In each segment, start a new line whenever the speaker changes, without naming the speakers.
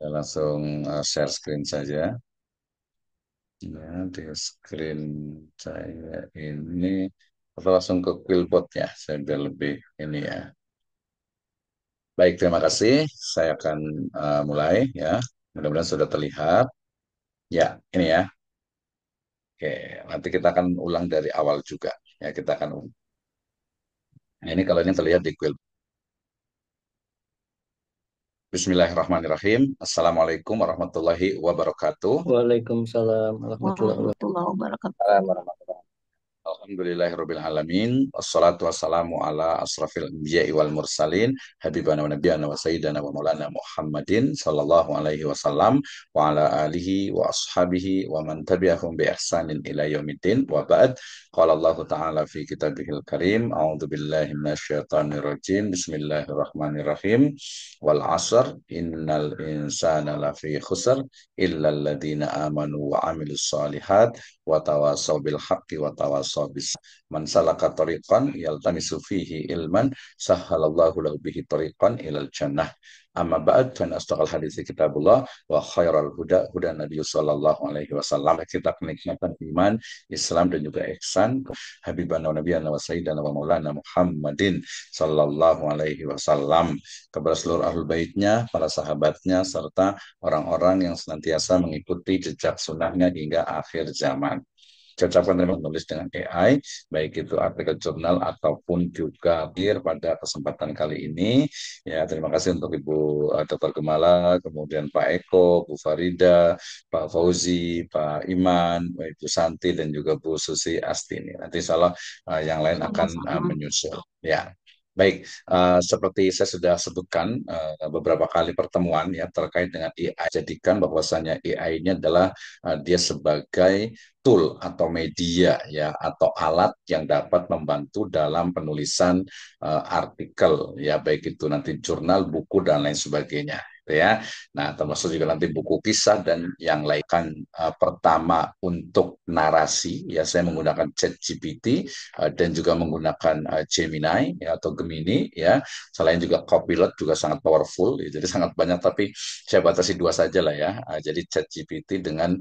Saya langsung share screen saja. Ya, di screen saya ini atau langsung ke Quillbot ya, saya biar lebih ini ya. Baik, terima kasih. Saya akan mulai ya. Mudah-mudahan sudah terlihat. Ya, ini ya. Oke, nanti kita akan ulang dari awal juga. Ya, kita akan ulang. Nah, ini kalau ini terlihat di Quillbot. Bismillahirrahmanirrahim. Assalamualaikum warahmatullahi wabarakatuh.
Waalaikumsalam warahmatullahi wabarakatuh.
Warahmatullahi wabarakatuh.
Assalamualaikum. Alhamdulillahirrabbilalamin. Assalatu wassalamu ala asrafil anbiya'i wal mursalin. Habibana wa nabiyana wa sayyidana wa maulana Muhammadin sallallahu alaihi wasallam wa ala alihi wa ashabihi wa man tabi'ahum bi ihsanin ila yaumiddin wa ba'd. Qala Allah Ta'ala fi kitabihil karim. A'udzu billahi minasyaitonir rajim. Bismillahirrahmanirrahim. Wal 'asr innal insana lafi khusr illa alladziina amanu wa 'amilus shalihat wa tawasaw bil haqqi wa tawasaw bis man salaka tariqan yaltamisu fihi ilman sahhalallahu lahu bihi tariqan ilal jannah. Amma ba'd fa asdaqal hadits kitabullah wa khairal huda huda nabiy sallallahu alaihi wasallam. Kita kenikmatan iman, Islam dan juga ihsan habibana wa nabiyana wa sayyidana wa maulana Muhammadin sallallahu alaihi wasallam, kepada seluruh ahlul baitnya, para sahabatnya serta orang-orang yang senantiasa mengikuti jejak sunnahnya hingga akhir zaman. Saya ucapkan terima kasih menulis dengan AI, baik itu artikel jurnal ataupun juga pada kesempatan kali ini. Ya, terima kasih untuk Ibu Dr. Gemala, kemudian Pak Eko, Bu Farida, Pak Fauzi, Pak Iman, Ibu Santi, dan juga Bu Susi Astini. Nanti insya Allah yang lain akan
Sama-sama.
menyusul. Ya. Baik, seperti saya sudah sebutkan beberapa kali pertemuan ya terkait dengan AI, jadikan bahwasanya AI ini adalah dia sebagai tool atau media ya atau alat yang dapat membantu dalam penulisan artikel ya baik itu nanti jurnal, buku dan lain sebagainya gitu ya. Nah, termasuk juga nanti buku kisah dan yang lain. Kan pertama untuk narasi ya saya menggunakan ChatGPT dan juga menggunakan Gemini ya, atau Gemini ya. Selain juga Copilot juga sangat powerful ya, jadi sangat banyak tapi saya batasi dua saja lah ya. Jadi ChatGPT dengan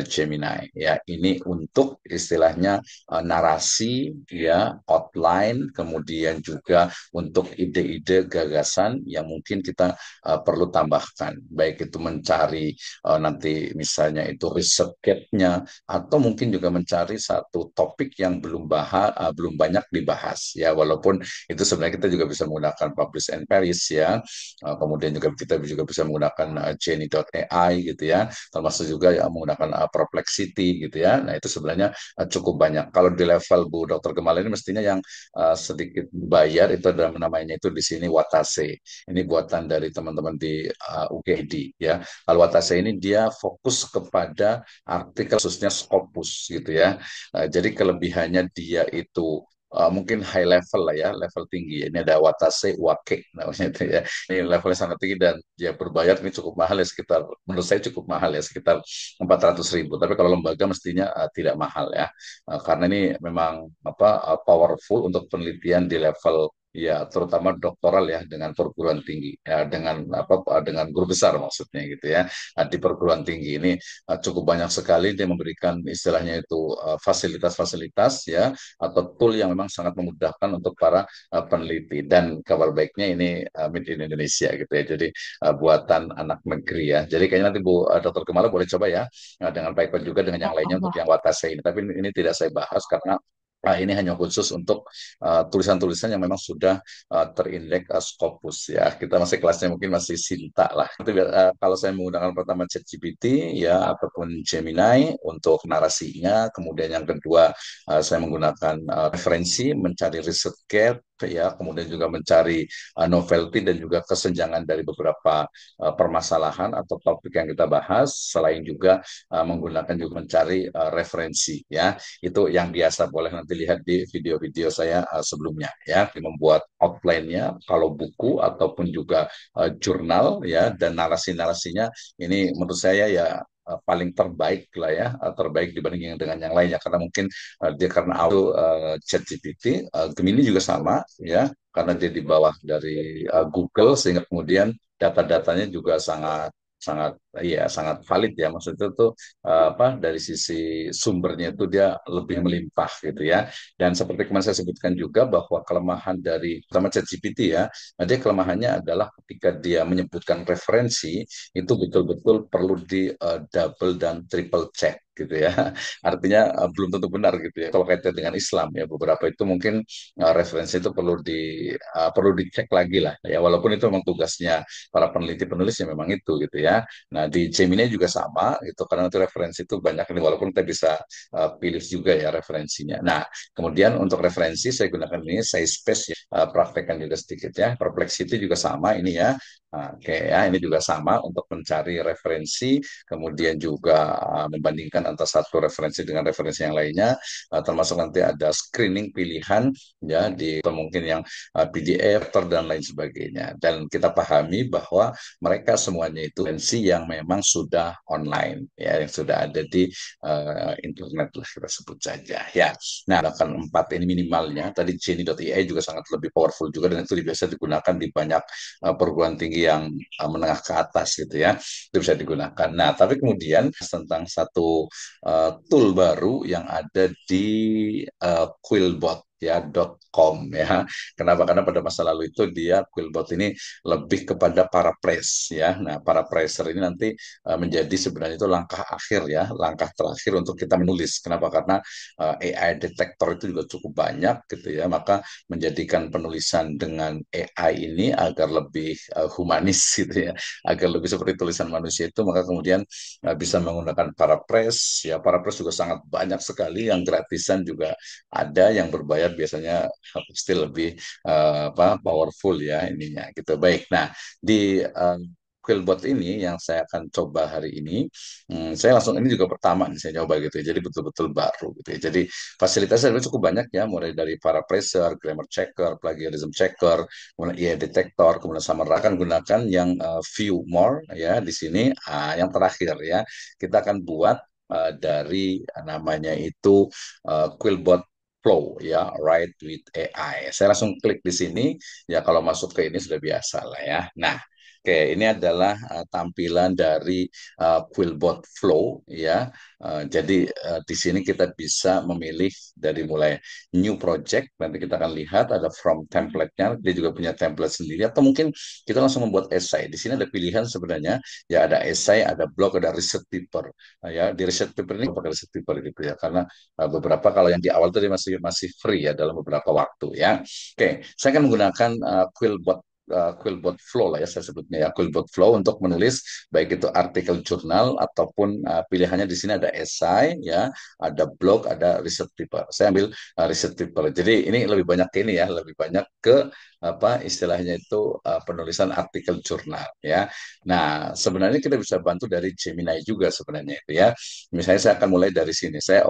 Gemini ya, ini untuk istilahnya narasi ya, outline, kemudian juga untuk ide-ide gagasan yang mungkin kita perlu tambahkan, baik itu mencari nanti misalnya itu riset gap-nya atau mungkin juga mencari satu topik yang belum banyak dibahas ya, walaupun itu sebenarnya kita juga bisa menggunakan Publish and Paris ya. Kemudian juga kita juga bisa menggunakan Genie.ai gitu ya, termasuk juga ya menggunakan Perplexity gitu ya. Nah, itu sebenarnya cukup banyak. Kalau di level Bu Dr. Gemal ini mestinya yang sedikit bayar itu adalah namanya itu di sini Watase. Ini buatan dari teman-teman di UGD ya. Kalau Watase ini dia fokus kepada artikel khususnya Scopus gitu ya. Jadi kelebihannya dia itu mungkin high level lah ya, level tinggi. Ini ada Watase Wake namanya itu ya. Ini levelnya sangat tinggi dan dia berbayar ini cukup mahal ya, sekitar menurut saya cukup mahal ya, sekitar 400.000. Tapi kalau lembaga mestinya tidak mahal ya. Karena ini memang powerful untuk penelitian di level ya terutama doktoral ya, dengan perguruan tinggi ya, dengan guru besar maksudnya gitu ya. Di perguruan tinggi ini cukup banyak sekali dia memberikan istilahnya itu fasilitas-fasilitas ya atau tool yang memang sangat memudahkan untuk para peneliti, dan kabar baiknya ini made in Indonesia gitu ya. Jadi buatan anak negeri ya. Jadi kayaknya nanti Bu Dr. Gemala boleh coba ya dengan Pak Eko juga dengan yang lainnya untuk
Allah.
yang Watase ini. Tapi ini tidak saya bahas karena ini hanya khusus untuk tulisan-tulisan yang memang sudah terindeks Scopus ya. Kita masih kelasnya mungkin masih Sinta lah. Itu, kalau saya menggunakan pertama ChatGPT ya ataupun Gemini untuk narasinya, kemudian yang kedua saya menggunakan referensi mencari riset gap ya, kemudian juga mencari novelty dan juga kesenjangan dari beberapa permasalahan atau topik yang kita bahas, selain juga menggunakan juga mencari referensi ya. Itu yang biasa, boleh nanti lihat di video-video saya sebelumnya ya, membuat outline-nya kalau buku ataupun juga jurnal ya, dan narasi-narasinya ini menurut saya ya paling terbaik lah ya, terbaik dibanding dengan yang lainnya, karena mungkin dia karena auto ChatGPT, Gemini juga sama ya, karena dia di bawah dari Google sehingga kemudian data-datanya juga sangat sangat iya sangat valid ya, maksudnya tuh apa dari sisi sumbernya itu dia lebih melimpah gitu ya. Dan seperti kemarin saya sebutkan juga bahwa kelemahan dari terutama ChatGPT ya, nah dia kelemahannya adalah ketika dia menyebutkan referensi itu betul-betul perlu di double dan triple check gitu ya. Artinya belum tentu benar gitu ya. Kalau kaitan dengan Islam ya beberapa itu mungkin referensi itu perlu dicek lagi lah ya, walaupun itu memang tugasnya para peneliti penulisnya memang itu gitu ya. Nah di Gemini juga sama itu karena nanti referensi itu banyak ini, walaupun kita bisa pilih juga ya referensinya. Nah kemudian untuk referensi saya gunakan ini saya space ya, praktekkan juga sedikit ya. Perplexity juga sama ini ya. Nah, oke ya, ini juga sama untuk mencari referensi, kemudian juga membandingkan antara satu referensi dengan referensi yang lainnya, termasuk nanti ada screening pilihan ya di atau mungkin yang PDF dan lain sebagainya. Dan kita pahami bahwa mereka semuanya itu referensi yang memang sudah online ya, yang sudah ada di internet lah kita sebut saja ya. Nah, akan empat ini minimalnya. Tadi Genie.ai juga sangat lebih powerful juga dan itu biasa digunakan di banyak perguruan tinggi yang menengah ke atas gitu ya. Itu bisa digunakan. Nah, tapi kemudian tentang satu tool baru yang ada di Quillbot ya .com ya. Kenapa? Karena pada masa lalu itu dia Quillbot ini lebih kepada para press ya. Nah, para presser ini nanti menjadi sebenarnya itu langkah akhir ya, langkah terakhir untuk kita menulis. Kenapa? Karena AI detektor itu juga cukup banyak gitu ya. Maka menjadikan penulisan dengan AI ini agar lebih humanis gitu ya, agar lebih seperti tulisan manusia itu, maka kemudian bisa menggunakan para press ya. Para press juga sangat banyak sekali, yang gratisan juga ada, yang berbayar biasanya pasti lebih apa powerful ya ininya gitu. Baik, nah di Quillbot ini yang saya akan coba hari ini, saya langsung ini juga pertama nih saya coba gitu ya, jadi betul-betul baru gitu ya. Jadi fasilitasnya sebenarnya cukup banyak ya, mulai dari paraphraser, grammar checker, plagiarism checker, kemudian AI detector, kemudian summary. Akan gunakan yang view more ya di sini. Yang terakhir ya, kita akan buat dari namanya itu Quillbot Flow ya, Write with AI. Saya langsung klik di sini ya, kalau masuk ke ini sudah biasa lah ya. Nah, oke, ini adalah tampilan dari Quillbot Flow ya. Jadi di sini kita bisa memilih dari mulai new project, nanti kita akan lihat ada from template-nya, dia juga punya template sendiri, atau mungkin kita langsung membuat essay. Di sini ada pilihan sebenarnya, ya ada essay, ada blog, ada research paper. Ya di research paper ini pakai research paper gitu ya, karena beberapa kalau yang di awal tadi masih masih free ya dalam beberapa waktu ya. Oke, saya akan menggunakan Quillbot Flow lah ya saya sebutnya ya, Quillbot Flow untuk menulis baik itu artikel jurnal ataupun pilihannya di sini ada esai ya, ada blog, ada research paper. Saya ambil research paper. Jadi ini lebih banyak ini ya, lebih banyak ke apa istilahnya itu penulisan artikel jurnal ya. Nah, sebenarnya kita bisa bantu dari Gemini juga sebenarnya itu ya. Misalnya saya akan mulai dari sini. Saya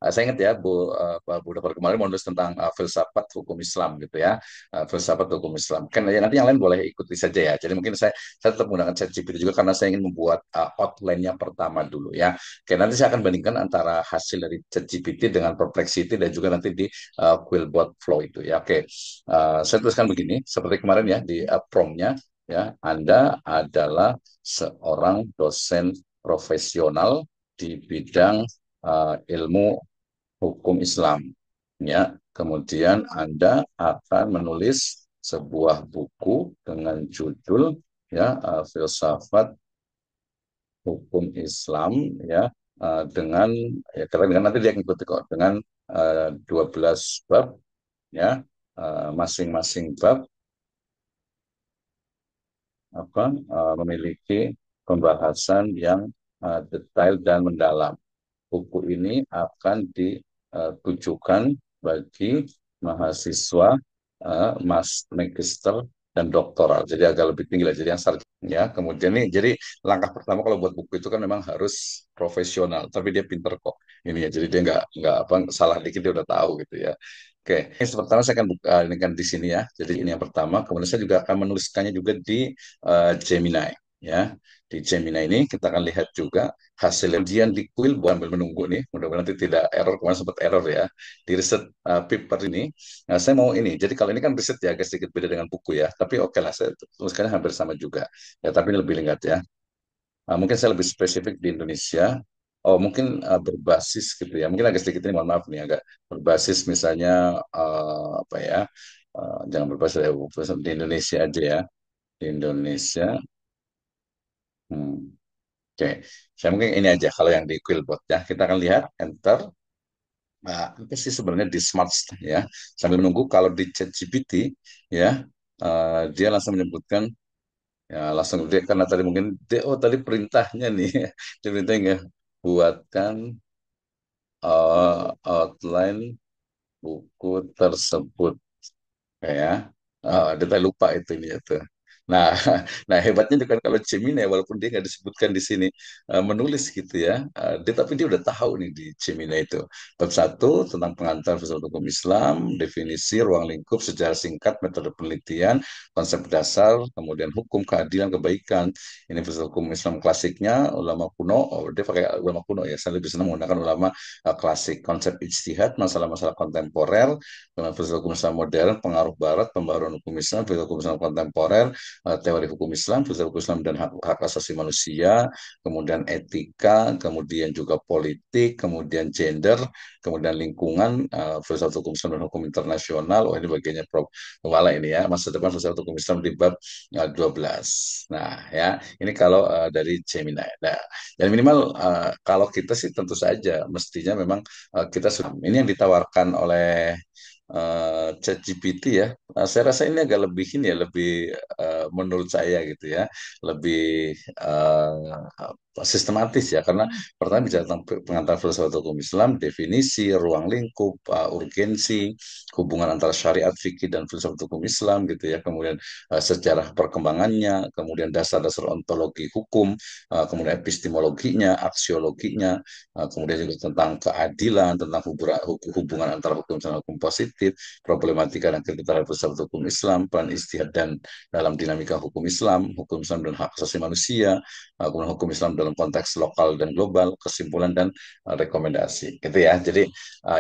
ingat ya Bu Dapur kemarin menulis tentang filsafat hukum Islam gitu ya, filsafat hukum Islam. Kan ya, nanti yang lain boleh ikuti saja ya. Jadi mungkin saya tetap menggunakan ChatGPT juga karena saya ingin membuat outline-nya pertama dulu ya. Oke, nanti saya akan bandingkan antara hasil dari ChatGPT dengan Perplexity dan juga nanti di Quillbot Flow itu ya. Oke, saya tuliskan begini seperti kemarin ya di prompt-nya ya. Anda adalah seorang dosen profesional di bidang ilmu hukum Islam ya. Kemudian Anda akan menulis sebuah buku dengan judul ya filsafat hukum Islam ya, dengan ya karena dengan nanti dia ngikuti kok dengan 12 bab ya, masing-masing bab apa memiliki pembahasan yang detail dan mendalam. Buku ini akan ditujukan bagi mahasiswa magister dan doktoral. Jadi agak lebih tinggi lah. Jadi yang sarjana ya. Kemudian nih, jadi langkah pertama kalau buat buku itu kan memang harus profesional. Tapi dia pinter kok. Ini ya. Jadi dia nggak apa salah dikit dia udah tahu gitu ya. Oke, ini pertama saya akan buka ini kan di sini ya. Jadi ini yang pertama. Kemudian saya juga akan menuliskannya juga di Gemini ya. Di Gemini ini kita akan lihat juga hasil ujian di kuil bukan sambil menunggu nih, mudah-mudahan nanti tidak error, kemarin sempat error ya di riset paper ini. Nah, saya mau ini, jadi kalau ini kan riset ya agak sedikit beda dengan buku ya, tapi oke lah saya tuliskannya hampir sama juga ya, tapi ini lebih lengkap ya. Mungkin saya lebih spesifik di Indonesia. Oh, mungkin berbasis gitu ya. Mungkin agak sedikit ini, mohon maaf nih, agak berbasis misalnya apa ya? Jangan berbasis ya, di Indonesia aja ya. Di Indonesia. Hmm, Oke, saya mungkin ini aja kalau yang di Quillbot ya. Kita akan lihat enter. Nah, apa sih sebenarnya di Smart ya? Sambil menunggu kalau di ChatGPT ya, dia langsung menyebutkan. Ya, langsung dia karena tadi mungkin dia, oh tadi perintahnya nih, dia perintahnya buatkan outline buku tersebut ya. Dia tadi lupa itu ini itu. Nah, nah hebatnya juga kalau Gemini walaupun dia nggak disebutkan di sini menulis gitu ya, dia tapi dia udah tahu nih di Gemini itu bab satu tentang pengantar filsafat hukum Islam, definisi, ruang lingkup, sejarah singkat, metode penelitian, konsep dasar, kemudian hukum, keadilan, kebaikan. Ini filsafat hukum Islam klasiknya, ulama kuno, oh, dia pakai ulama kuno ya, saya lebih senang menggunakan ulama klasik, konsep ijtihad, masalah-masalah kontemporer, dengan filsafat hukum Islam modern, pengaruh Barat, pembaruan hukum Islam, filsafat hukum Islam kontemporer, teori hukum Islam, filsafat hukum Islam dan hak, hak asasi manusia, kemudian etika, kemudian juga politik, kemudian gender, kemudian lingkungan, filsafat hukum Islam dan hukum internasional. Oh ini bagiannya Prof. Wala ini ya, masa depan filsafat hukum Islam di bab 12. Nah ya, ini kalau dari Gemini. Nah, dan minimal kalau kita sih tentu saja mestinya memang kita sudah ini yang ditawarkan oleh ChatGPT ya. Saya rasa ini agak lebih ini ya, lebih menurut saya gitu ya, lebih sistematis ya, karena pertama bicara tentang pengantar filsafat hukum Islam, definisi, ruang lingkup, urgensi, hubungan antara syariat, fikih dan filsafat hukum Islam gitu ya, kemudian sejarah perkembangannya, kemudian dasar-dasar ontologi hukum, kemudian epistemologinya, aksiologinya, kemudian juga tentang keadilan, tentang hubungan antara hukum dan hukum positif, problematika dan kriteria filsafat hukum Islam, peran istihad dan dalam dinamika hukum Islam dan hak asasi manusia, kemudian hukum Islam dalam konteks lokal dan global, kesimpulan dan rekomendasi. Gitu ya. Jadi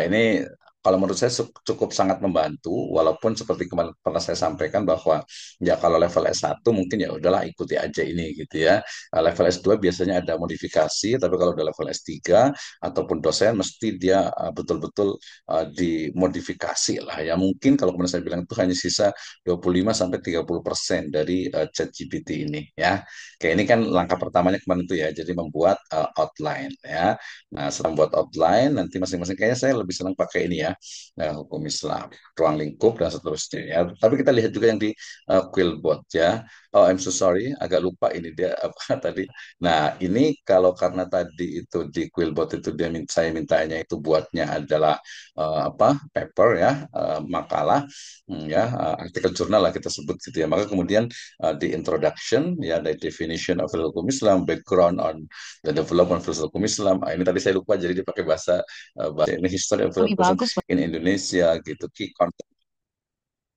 ini kalau menurut saya cukup sangat membantu, walaupun seperti kemarin pernah saya sampaikan bahwa ya kalau level S1 mungkin ya udahlah ikuti aja ini gitu ya. Level S2 biasanya ada modifikasi, tapi kalau udah level S3 ataupun dosen mesti dia betul-betul dimodifikasi lah ya. Mungkin kalau kemudian saya bilang itu hanya sisa 25 sampai 30% dari ChatGPT ini ya. Oke, ini kan langkah pertamanya kemarin itu ya, jadi membuat outline ya. Nah, setelah membuat outline, nanti masing-masing kayaknya saya lebih senang pakai ini ya, hukum Islam, ruang lingkup dan seterusnya ya. Tapi kita lihat juga yang di Quillbot ya. Oh, I'm so sorry, agak lupa ini dia apa tadi. Nah, ini kalau karena tadi itu di Quillbot itu saya mintanya itu buatnya adalah apa paper ya, makalah, ya, artikel jurnal lah kita sebut gitu ya. Maka kemudian di introduction ya, the definition of philosophy hukum Islam, background on the development of philosophy hukum Islam. Ini tadi saya lupa jadi dipakai bahasa ini history of
Lebih
philosophy
bagus, Pak.
in Indonesia gitu, key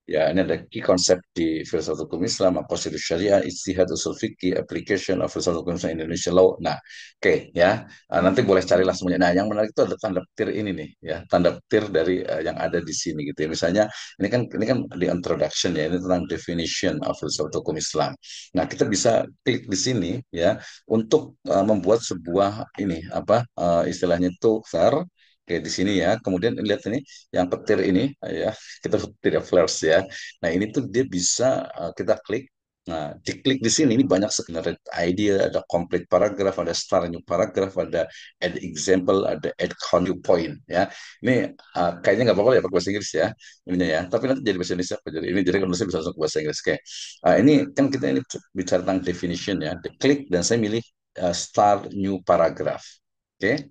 ya, ini ada key konsep di filsafat hukum Islam, aqaidah syariah, ijtihad, usul fikih, application of filsafat hukum Islam Indonesia law. Nah, oke ya. Nanti boleh carilah semuanya. Nah, yang menarik itu ada tanda petir ini nih ya, tanda petir dari yang ada di sini gitu ya. Misalnya ini kan di introduction ya, ini tentang definition of filsafat hukum Islam. Nah, kita bisa klik di sini ya untuk membuat sebuah ini apa istilahnya itu fair. Oke, di sini ya. Kemudian lihat ini yang petir ini ya, kita tidak flares ya. Nah, ini tuh dia bisa kita klik. Nah, diklik di sini ini banyak sebenarnya idea, ada complete paragraph, ada start new paragraph, ada add example, ada add count new point ya. Ini kayaknya nggak apa-apa ya pakai bahasa Inggris ya ininya ya. Tapi nanti jadi bahasa Indonesia apa jadi ini jadi kalau saya bisa langsung ke bahasa Inggris kayak ini kan kita ini bicara tentang definition ya. Klik dan saya milih start new paragraph. Oke.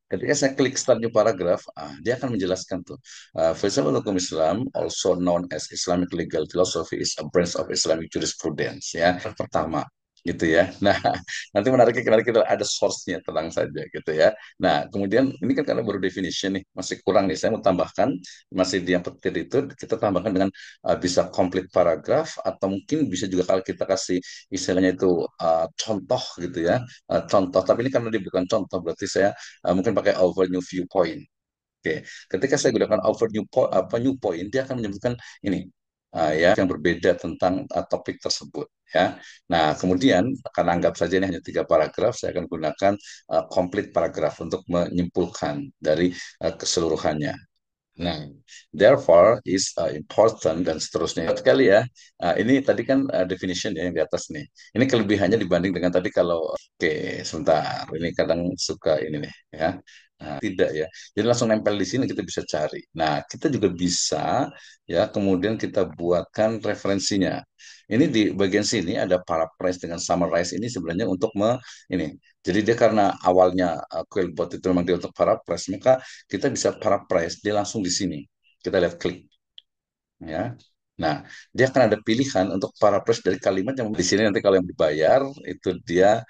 Ketika saya klik start new paragraph, dia akan menjelaskan tuh, filsafat hukum Islam, also known as Islamic legal philosophy, is a branch of Islamic jurisprudence. Ya, pertama, gitu ya. Nah, nanti menariknya kita ada source-nya, tenang saja, gitu ya. Nah, kemudian ini kan karena baru definition nih, masih kurang nih. Saya mau tambahkan, masih di yang petir itu, kita tambahkan dengan bisa complete paragraph, atau mungkin bisa juga kalau kita kasih istilahnya itu contoh gitu ya, contoh. Tapi ini karena dia bukan contoh, berarti saya mungkin pakai over new viewpoint. Oke, ketika saya gunakan over new point, apa new point, dia akan menyebutkan ini. ya yang berbeda tentang topik tersebut ya. Nah, kemudian akan anggap saja ini hanya 3 paragraf, saya akan gunakan complete paragraf untuk menyimpulkan dari keseluruhannya. Nah, therefore is important dan seterusnya. Sekali ya, ini tadi kan definition ya yang di atas nih. Ini kelebihannya dibanding dengan tadi kalau, oke, sebentar, ini kadang suka ini nih ya. Nah, tidak ya. Jadi langsung nempel di sini kita bisa cari. Nah, kita juga bisa ya kemudian kita buatkan referensinya. Ini di bagian sini ada paraphrase dengan summarize ini sebenarnya untuk ini. Jadi dia karena awalnya Quillbot itu memang dia untuk paraphrase, maka kita bisa paraphrase dia langsung di sini. Kita lihat klik ya. Nah, dia akan ada pilihan untuk paraphrase dari kalimat yang di sini nanti kalau yang dibayar itu dia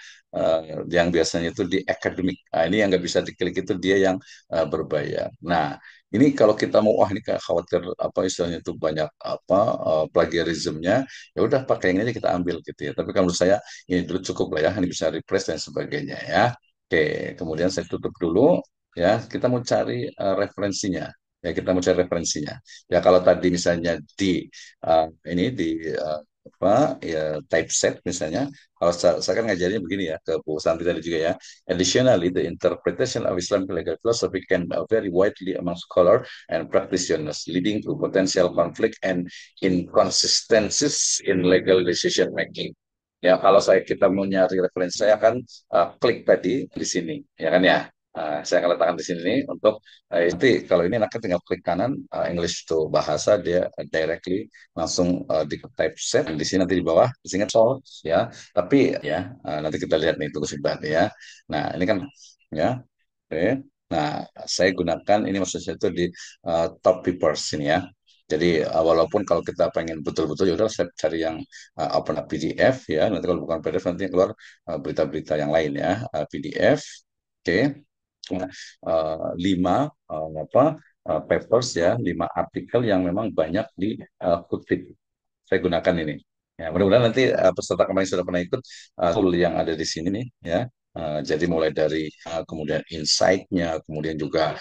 yang biasanya itu di academic. Nah, ini yang nggak bisa diklik itu dia yang berbayar. Nah, ini kalau kita mau wah ini kayak khawatir apa istilahnya itu banyak apa plagiarismnya, ya udah pakai yang ini aja kita ambil gitu ya. Tapi kalau menurut saya ini dulu cukup lah ya, ini bisa replace dan sebagainya ya. Oke, kemudian saya tutup dulu ya. Kita mau cari referensinya. Ya, kita mau cari referensinya. Ya kalau tadi misalnya ini di apa ya typeset misalnya, kalau saya kan ngajarnya begini ya ke Bu Santi tadi juga ya. Additionally, the interpretation of Islamic legal philosophy can vary widely among scholars and practitioners, leading to potential conflict and inconsistencies in legal decision making. Ya, kalau kita mau nyari referensi, saya akan klik tadi di sini, ya kan ya. Saya akan letakkan di sini untuk nanti kalau ini anaknya tinggal klik kanan English to bahasa dia directly langsung di typeset di sini nanti di bawah di sini solve ya. Tapi ya nanti kita lihat nih tunggu sebentar ya. Nah, ini kan ya. Oke. Nah, saya gunakan ini maksudnya itu di top papers ini ya. Jadi walaupun kalau kita pengen betul-betul ya udah saya cari yang open up PDF ya. Nanti kalau bukan PDF nanti keluar berita-berita yang lain ya. PDF. Oke. Nah, 5 papers ya, 5 artikel yang memang banyak dikutip. Saya gunakan ini. Ya, mudah-mudahan nanti peserta kemarin sudah pernah ikut tool yang ada di sini nih ya. Jadi mulai dari kemudian insight-nya, kemudian juga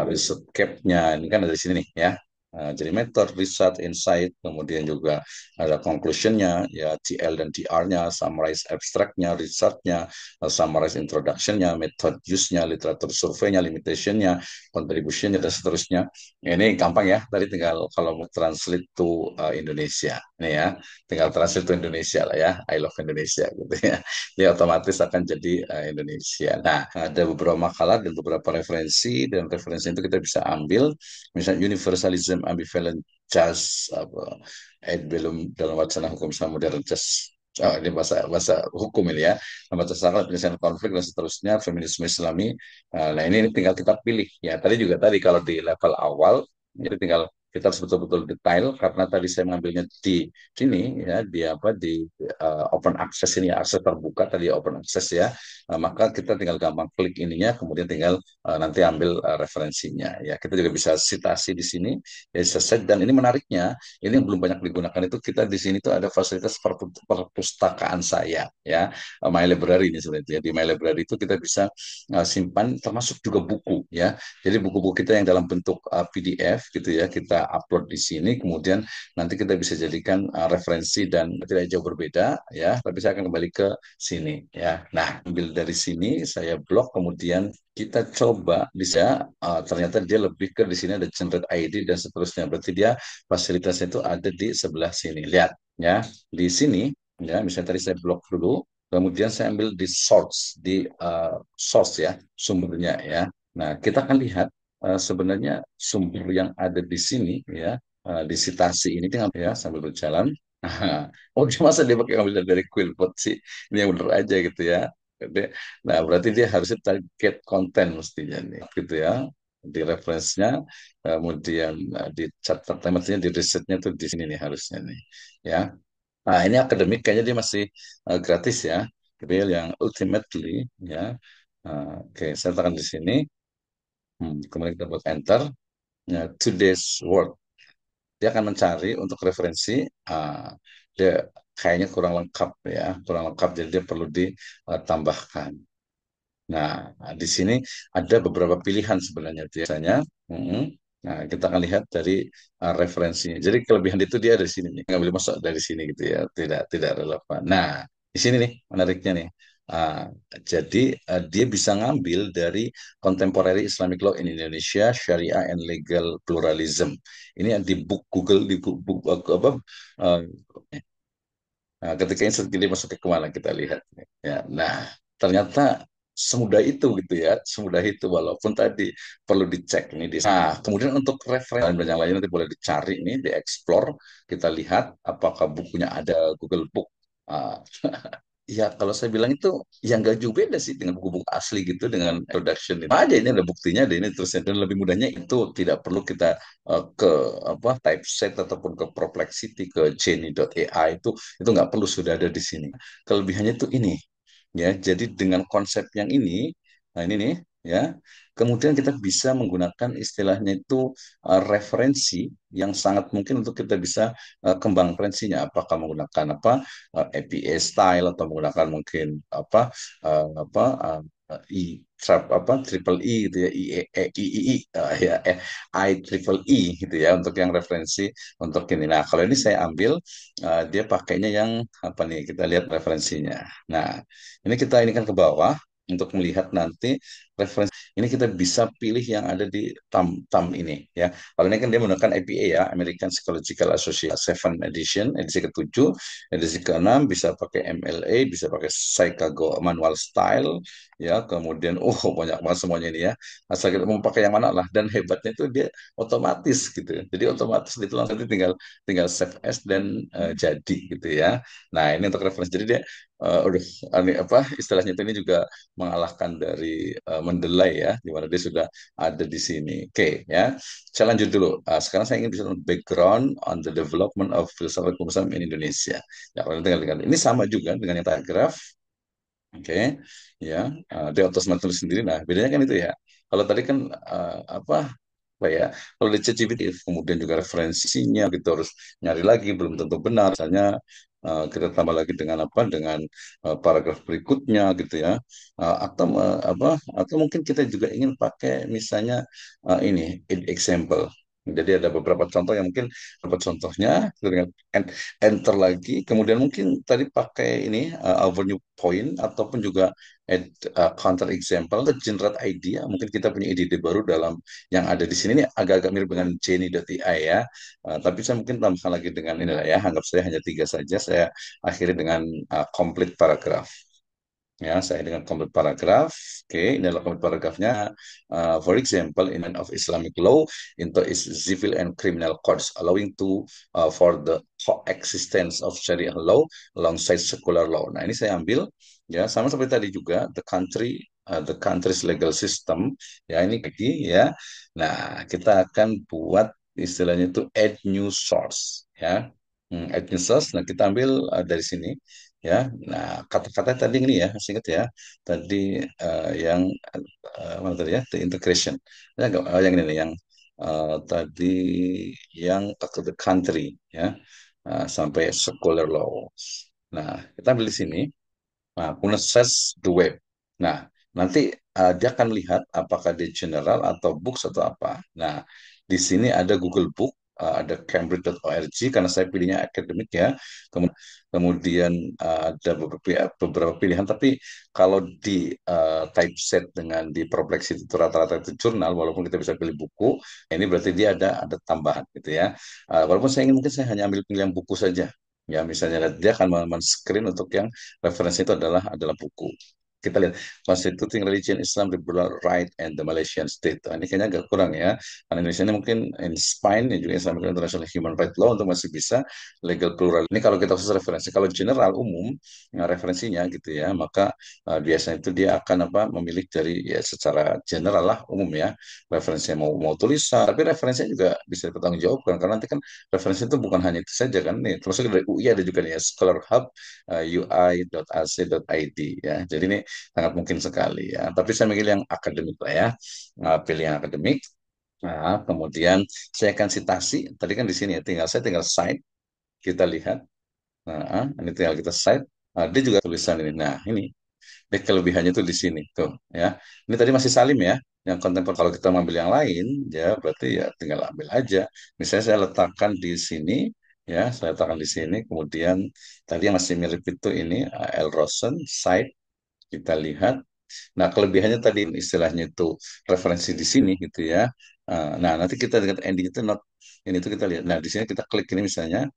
research cap-nya, ini kan ada di sini nih ya. Jadi method, research, insight, kemudian juga ada conclusion-nya, ya TL dan TR-nya, summarize abstract-nya, research-nya, summarize introduction-nya, method use-nya, literatur survei-nya, limitation-nya, contribution-nya, dan seterusnya. Ini gampang ya, tadi tinggal kalau mau translate to Indonesia. Ini ya, tinggal translate to Indonesia lah ya, I love Indonesia gitu ya. Dia otomatis akan jadi Indonesia. Nah, ada beberapa makalah dan beberapa referensi, dan referensi itu kita bisa ambil, misalnya universalism, ambivalent just, apa, belum dalam wacana hukum Islam modern just. Oh, ini bahasa bahasa hukum ini ya. Bahasa sangat penyelesaian konflik dan seterusnya, feminisme Islami. Nah, ini tinggal kita pilih ya. Tadi kalau di level awal, jadi tinggal kita harus betul-betul detail karena tadi saya mengambilnya di sini ya di apa di open access ini akses terbuka tadi open access ya. Maka kita tinggal gampang klik ininya kemudian tinggal nanti ambil referensinya ya. Kita juga bisa citasi di sini ya set dan ini menariknya ini yang belum banyak digunakan itu kita di sini tuh ada fasilitas perpustakaan saya ya. My Library ini sebenarnya di My Library itu kita bisa simpan termasuk juga buku ya. Jadi buku-buku kita yang dalam bentuk PDF gitu ya kita upload di sini kemudian nanti kita bisa jadikan referensi dan tidak jauh berbeda ya. Tapi saya akan kembali ke sini ya. Nah, ambil dari sini saya blok kemudian kita coba bisa ternyata dia lebih ke di sini ada generate ID dan seterusnya. Berarti dia fasilitasnya itu ada di sebelah sini. Lihat ya. Di sini ya misalnya tadi saya blok dulu kemudian saya ambil di source ya, sumbernya ya. Nah, kita akan lihat sebenarnya sumber yang ada di sini ya, di citasi ini dengan ya sambil berjalan. Oh, masa dia pakai ambil dari Quillbot sih? Ini yang benar aja gitu ya. Nah, berarti dia harusnya target konten mestinya nih, gitu ya. Di reference-nya, kemudian dicatat, maksudnya di risetnya tuh di sini nih harusnya nih, ya. Nah, ini akademik kayaknya dia masih gratis ya. Real yang ultimately ya. Oke, saya tekan di sini. Kemudian kita buat enter. Ya, today's work. Dia akan mencari untuk referensi. Dia kayaknya kurang lengkap ya, kurang lengkap. Jadi dia perlu ditambahkan. Nah, di sini ada beberapa pilihan sebenarnya biasanya. Nah, kita akan lihat dari referensinya. Jadi kelebihan itu dia dari sini nih, nggak boleh masuk dari sini gitu ya, tidak relevan. Nah, di sini nih menariknya nih. Ah, jadi dia bisa ngambil dari Contemporary Islamic Law in Indonesia, Sharia and Legal Pluralism. Ini yang di book Google di book, apa? eh, Nah, ketika ini masuk ke kemana kita lihat. Ya, nah, ternyata semudah itu gitu ya, semudah itu walaupun tadi perlu dicek nih. Nah, kemudian untuk referensi dan yang lain nanti boleh dicari nih, dieksplor, kita lihat apakah bukunya ada Google Book. Ah, ya, kalau saya bilang itu yang gak jauh beda sih dengan buku-buku asli gitu dengan introduction itu aja ini ada buktinya ada ini terus dan lebih mudahnya itu tidak perlu kita ke apa typeset ataupun ke Perplexity ke Genie.ai itu nggak perlu sudah ada di sini. Kelebihannya itu ini ya. Jadi dengan konsep yang ini, nah ini nih ya. Kemudian kita bisa menggunakan istilahnya itu referensi yang sangat mungkin untuk kita bisa kembang referensinya. Apakah menggunakan apa APA style atau menggunakan mungkin apa apa triple E gitu ya ya I triple E gitu ya untuk yang referensi untuk ini. Nah kalau ini saya ambil dia pakainya yang apa nih kita lihat referensinya. Nah ini kita ini kan ke bawah untuk melihat nanti referensi. Ini kita bisa pilih yang ada di tam ini ya. Kalau ini kan dia menggunakan APA ya, American Psychological Association 7 edition, edisi ke-7, edisi ke-6 bisa pakai MLA, bisa pakai Psychago Manual Style ya, kemudian banyak banget semuanya ini ya. Asal kita mau pakai yang mana lah dan hebatnya itu dia otomatis gitu. Jadi otomatis itu langsung tinggal tinggal save as dan jadi gitu ya. Nah, ini untuk referensi. Jadi dia udah ini apa istilahnya itu ini juga mengalahkan dari Mendeley ya, di mana dia sudah ada di sini. Oke ya, saya lanjut dulu. Sekarang saya ingin bicara background on the development of filsafat Islam in Indonesia. Ya, kalau tinggal dengan ini sama juga dengan yang tadi graf. Oke, ya, dia otomatis tulis sendiri. Nah, bedanya kan itu ya. Kalau tadi kan apa ya? Kalau di ChatGPT kemudian juga referensinya kita harus nyari lagi belum tentu benar. Misalnya kita tambah lagi dengan apa? Dengan paragraf berikutnya gitu ya. Atau atau mungkin kita juga ingin pakai misalnya ini example. Jadi ada beberapa contoh yang mungkin dapat contohnya dengan enter lagi, kemudian mungkin tadi pakai ini overview point ataupun juga add counter example atau generate idea. Mungkin kita punya ide-ide baru dalam yang ada di sini ini agak-agak mirip dengan Jenny.ai ya. Tapi saya mungkin tambahkan lagi dengan ini lah ya. Anggap saya hanya tiga saja. Saya akhiri dengan complete paragraph. Ya, saya dengan complete paragraph. Oke, ini adalah complete paragraphnya. For example, in of Islamic law into is civil and criminal courts, allowing to for the coexistence of Sharia law alongside secular law. Nah, ini saya ambil ya sama seperti tadi juga the country's legal system. Ya, ini lagi ya. Nah, kita akan buat istilahnya itu add new source ya. Add new source. Nah, kita ambil dari sini ya. Nah, kata-kata tadi ini ya, singkat ya. Tadi yang mana tadi ya, the integration. Yang ini nih, yang tadi yang to the country ya, sampai secular law. Nah, kita ambil di sini. Nah, kemudian search the web. Nah, nanti dia akan lihat apakah dia general atau books atau apa. Nah, di sini ada Google Book, ada Cambridge.org karena saya pilihnya akademik ya. Kemudian ada beberapa pilihan, tapi kalau di typeset dengan di Perplexity itu rata-rata itu jurnal, walaupun kita bisa pilih buku, ini berarti dia ada tambahan gitu ya. Walaupun saya ingin mungkin saya hanya ambil pilihan buku saja. Ya, misalnya dia akan men-screen untuk yang referensi itu adalah buku. Kita lihat Constituting Religion Islam Liberal Right and the Malaysian State. Nah, ini kayaknya agak kurang ya. Karena Indonesia ini mungkin in spine yang juga Islamic International Human Rights Law untuk masih bisa legal plural. Ini kalau kita khusus referensi. Kalau general umum referensinya gitu ya, maka biasanya itu dia akan memilih dari ya secara general lah umum ya. Referensinya mau tulisan, tapi referensinya juga bisa dipertanggungjawabkan karena nanti kan referensi itu bukan hanya itu saja kan nih. Termasuk dari UI ada juga nih ya Scholar Hub ui.ac.id ya. Jadi ini sangat mungkin sekali ya. Tapi saya pilih yang akademik lah ya. Pilih yang akademik. Nah, kemudian saya akan citasi. Tadi kan di sini ya, tinggal cite. Kita lihat. Nah, ini tinggal kita cite. Nah, dia juga tulisan ini. Nah, ini. Kelebihannya tuh di sini tuh ya. Ini tadi masih Salim ya. yang kontemporer. Kalau kita mengambil yang lain, ya berarti ya tinggal ambil aja. Misalnya saya letakkan di sini, ya saya letakkan di sini, kemudian tadi yang masih mirip itu ini L. Rosen, site, kita lihat. Nah, kelebihannya tadi istilahnya itu referensi di sini gitu ya. Nah, nanti kita dengan ending itu not ini itu kita lihat. Nah, di sini kita klik ini misalnya,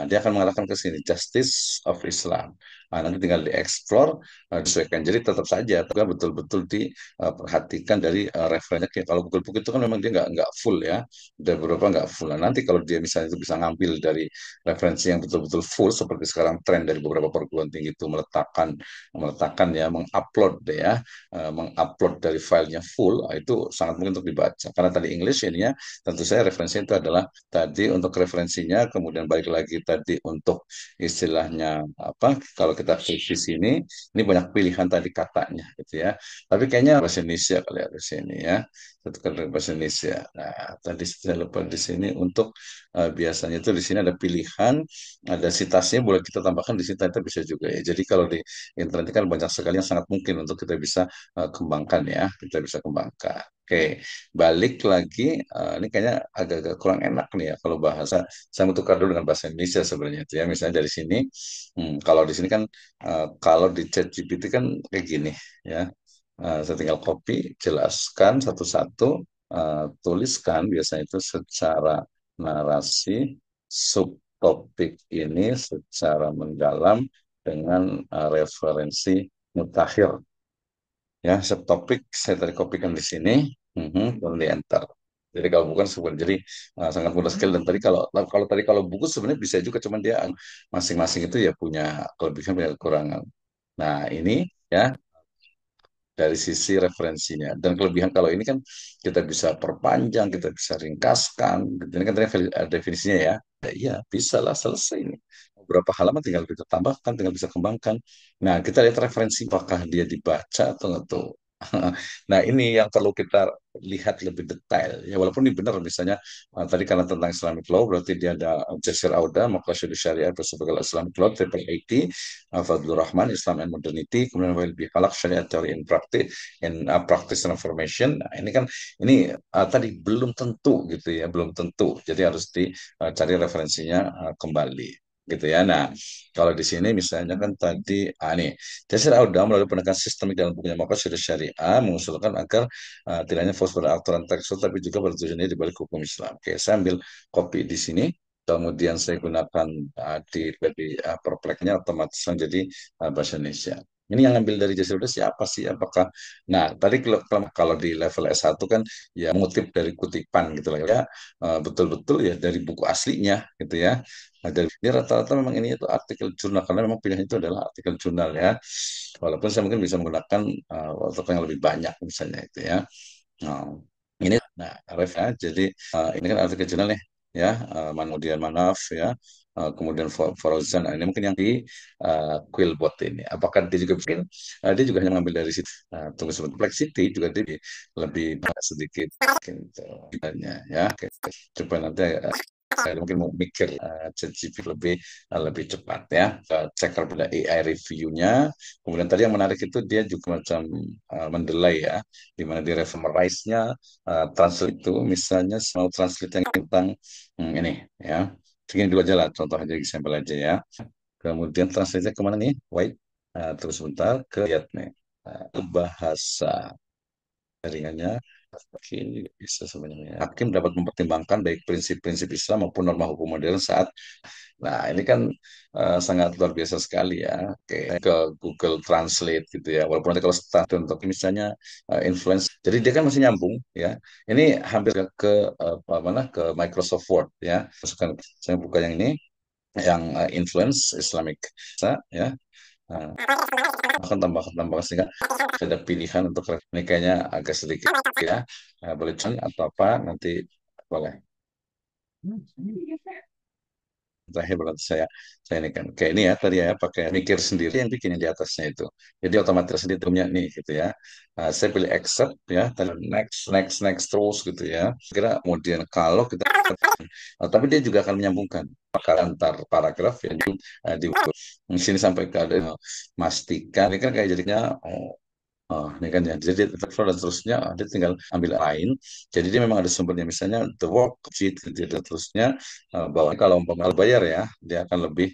dia akan mengarahkan ke sini Justice of Islam. Nanti tinggal dieksplor, disesuaikan. Jadi tetap saja juga betul-betul diperhatikan dari referensinya. Kayak kalau Google Book itu kan memang dia nggak full ya, ada beberapa nggak full. Nah, nanti kalau dia misalnya itu bisa ngambil dari referensi yang betul-betul full, seperti sekarang tren dari beberapa perguruan tinggi itu meletakkan meletakkan ya, mengupload deh ya, mengupload dari filenya full, itu sangat mungkin untuk dibaca. Karena tadi English ini ya, tentu saya referensinya itu adalah tadi untuk referensinya, kemudian balik lagi tadi untuk istilahnya apa, kalau kita klik di sini, ini banyak pilihan tadi katanya gitu ya. Tapi kayaknya bahasa Indonesia kali ya di sini ya. Satu kali bahasa Indonesia. Nah, tadi saya lupa di sini untuk biasanya itu di sini ada pilihan, ada citasnya boleh kita tambahkan di sini, itu bisa juga ya. Jadi kalau di internet kan banyak sekali yang sangat mungkin untuk kita bisa kembangkan ya, kita bisa kembangkan. Oke, balik lagi, ini kayaknya agak-agak kurang enak nih ya kalau bahasa. Saya mau tukar dulu dengan bahasa Indonesia sebenarnya itu ya. Misalnya dari sini, kalau di sini kan, kalau di ChatGPT kan kayak gini ya. Saya tinggal copy, jelaskan satu-satu, tuliskan biasanya itu secara narasi, subtopik ini secara mendalam dengan referensi mutakhir. Ya, subtopik saya tadi kopikan di sini, dan di enter. Jadi kalau bukan sebenarnya jadi sangat mudah sekali. Dan tadi kalau buku sebenarnya bisa juga, cuman dia masing-masing itu ya punya kelebihan punya kekurangan. Nah, ini ya dari sisi referensinya. Dan kelebihan kalau ini kan kita bisa perpanjang, kita bisa ringkaskan. Ini kan tadi definisinya ya. Ya, iya, bisa lah selesai ini. Beberapa halaman tinggal kita tambahkan, tinggal bisa kembangkan. Nah, kita lihat referensi apakah dia dibaca atau enggak. Nah, ini yang perlu kita lihat lebih detail. Ya, walaupun ini benar, misalnya tadi karena tentang Islamic Law, berarti dia ada Jasir Auda, Maqasid Syariah, Persebagai Islamic Law, Triple IT, Fadlur Rahman, Islam and Modernity, kemudian Will Be Falak, Syariah Theory in Practice Transformation. Nah, ini kan, ini tadi belum tentu gitu ya, belum tentu. Jadi harus dicari referensinya kembali gitu ya. Nah, kalau di sini misalnya kan tadi, nih, Jasir Auda melalui pendekatan sistemik dalam bukunya Maqasid Syariah mengusulkan agar tidak hanya fokus pada aturan tekstual tapi juga pada tujuannya di balik hukum Islam. Oke, saya ambil copy di sini, kemudian saya gunakan di perpleknya otomatis menjadi bahasa Indonesia. Ini yang ambil dari Jasir Auda siapa sih? Apakah, nah tadi kalau di level S1 kan ya mengutip dari kutipan gitu lah ya, betul-betul ya dari buku aslinya gitu ya. Nah, dari ini rata-rata memang ini itu artikel jurnal karena memang pilihan itu adalah artikel jurnal ya. Walaupun saya mungkin bisa menggunakan artikel yang lebih banyak misalnya itu ya. Nah, ini nah ref ya. Jadi ini kan artikel jurnal nih ya, kemudian Manaf ya, kemudian Fauzan. Nah, ini mungkin yang di Quillbot ini. Apakah dia juga mungkin dia juga hanya mengambil dari situ. Tunggu sebentar. Complexity juga dia lebih sedikit gitu. Ya. Oke. Coba nanti saya mungkin mau mikir ChatGPT lebih cepat ya. Cek pada AI review-nya. Kemudian tadi yang menarik itu dia juga macam mendelay ya, di mana di summarize-nya translate itu misalnya mau translate yang tentang ini ya. Segini dulu aja lah, contoh aja, sampel aja ya. Kemudian translate-nya kemana nih? Wait, terus sebentar ke lihat nih. Ke bahasa jaringannya. Ini bisa sebenarnya. Hakim dapat mempertimbangkan baik prinsip-prinsip Islam maupun norma hukum modern saat. Nah, ini kan sangat luar biasa sekali ya. Oke, ke Google Translate gitu ya. Walaupun nanti kalau start untuk misalnya influence, jadi dia kan masih nyambung ya. Ini hampir ke apa mana ke Microsoft Word ya. Masukkan, saya buka yang ini, yang influence Islamic ya. Nah, akan tambahkan sehingga ada pilihan untuk ini kayaknya agak sedikit ya. Boleh cek atau apa nanti boleh. Terakhir berarti saya ini kan kayak ini ya tadi ya, pakai mikir sendiri yang bikin yang di atasnya itu, jadi otomatis sendiri punya nih gitu ya. Saya pilih accept ya, tadi next next next terus gitu ya, kira kemudian kalau kita tapi dia juga akan menyambungkan maka antar paragraf yang di sini sampai ke ada memastikan ini kan kayak jadinya Oh, ini kan ya. Jadi travel dan seterusnya, dia tinggal ambil lain. Jadi dia memang ada sumbernya. Misalnya the work, cheat, dan seterusnya. Bahwa kalau umpama bayar ya, dia akan lebih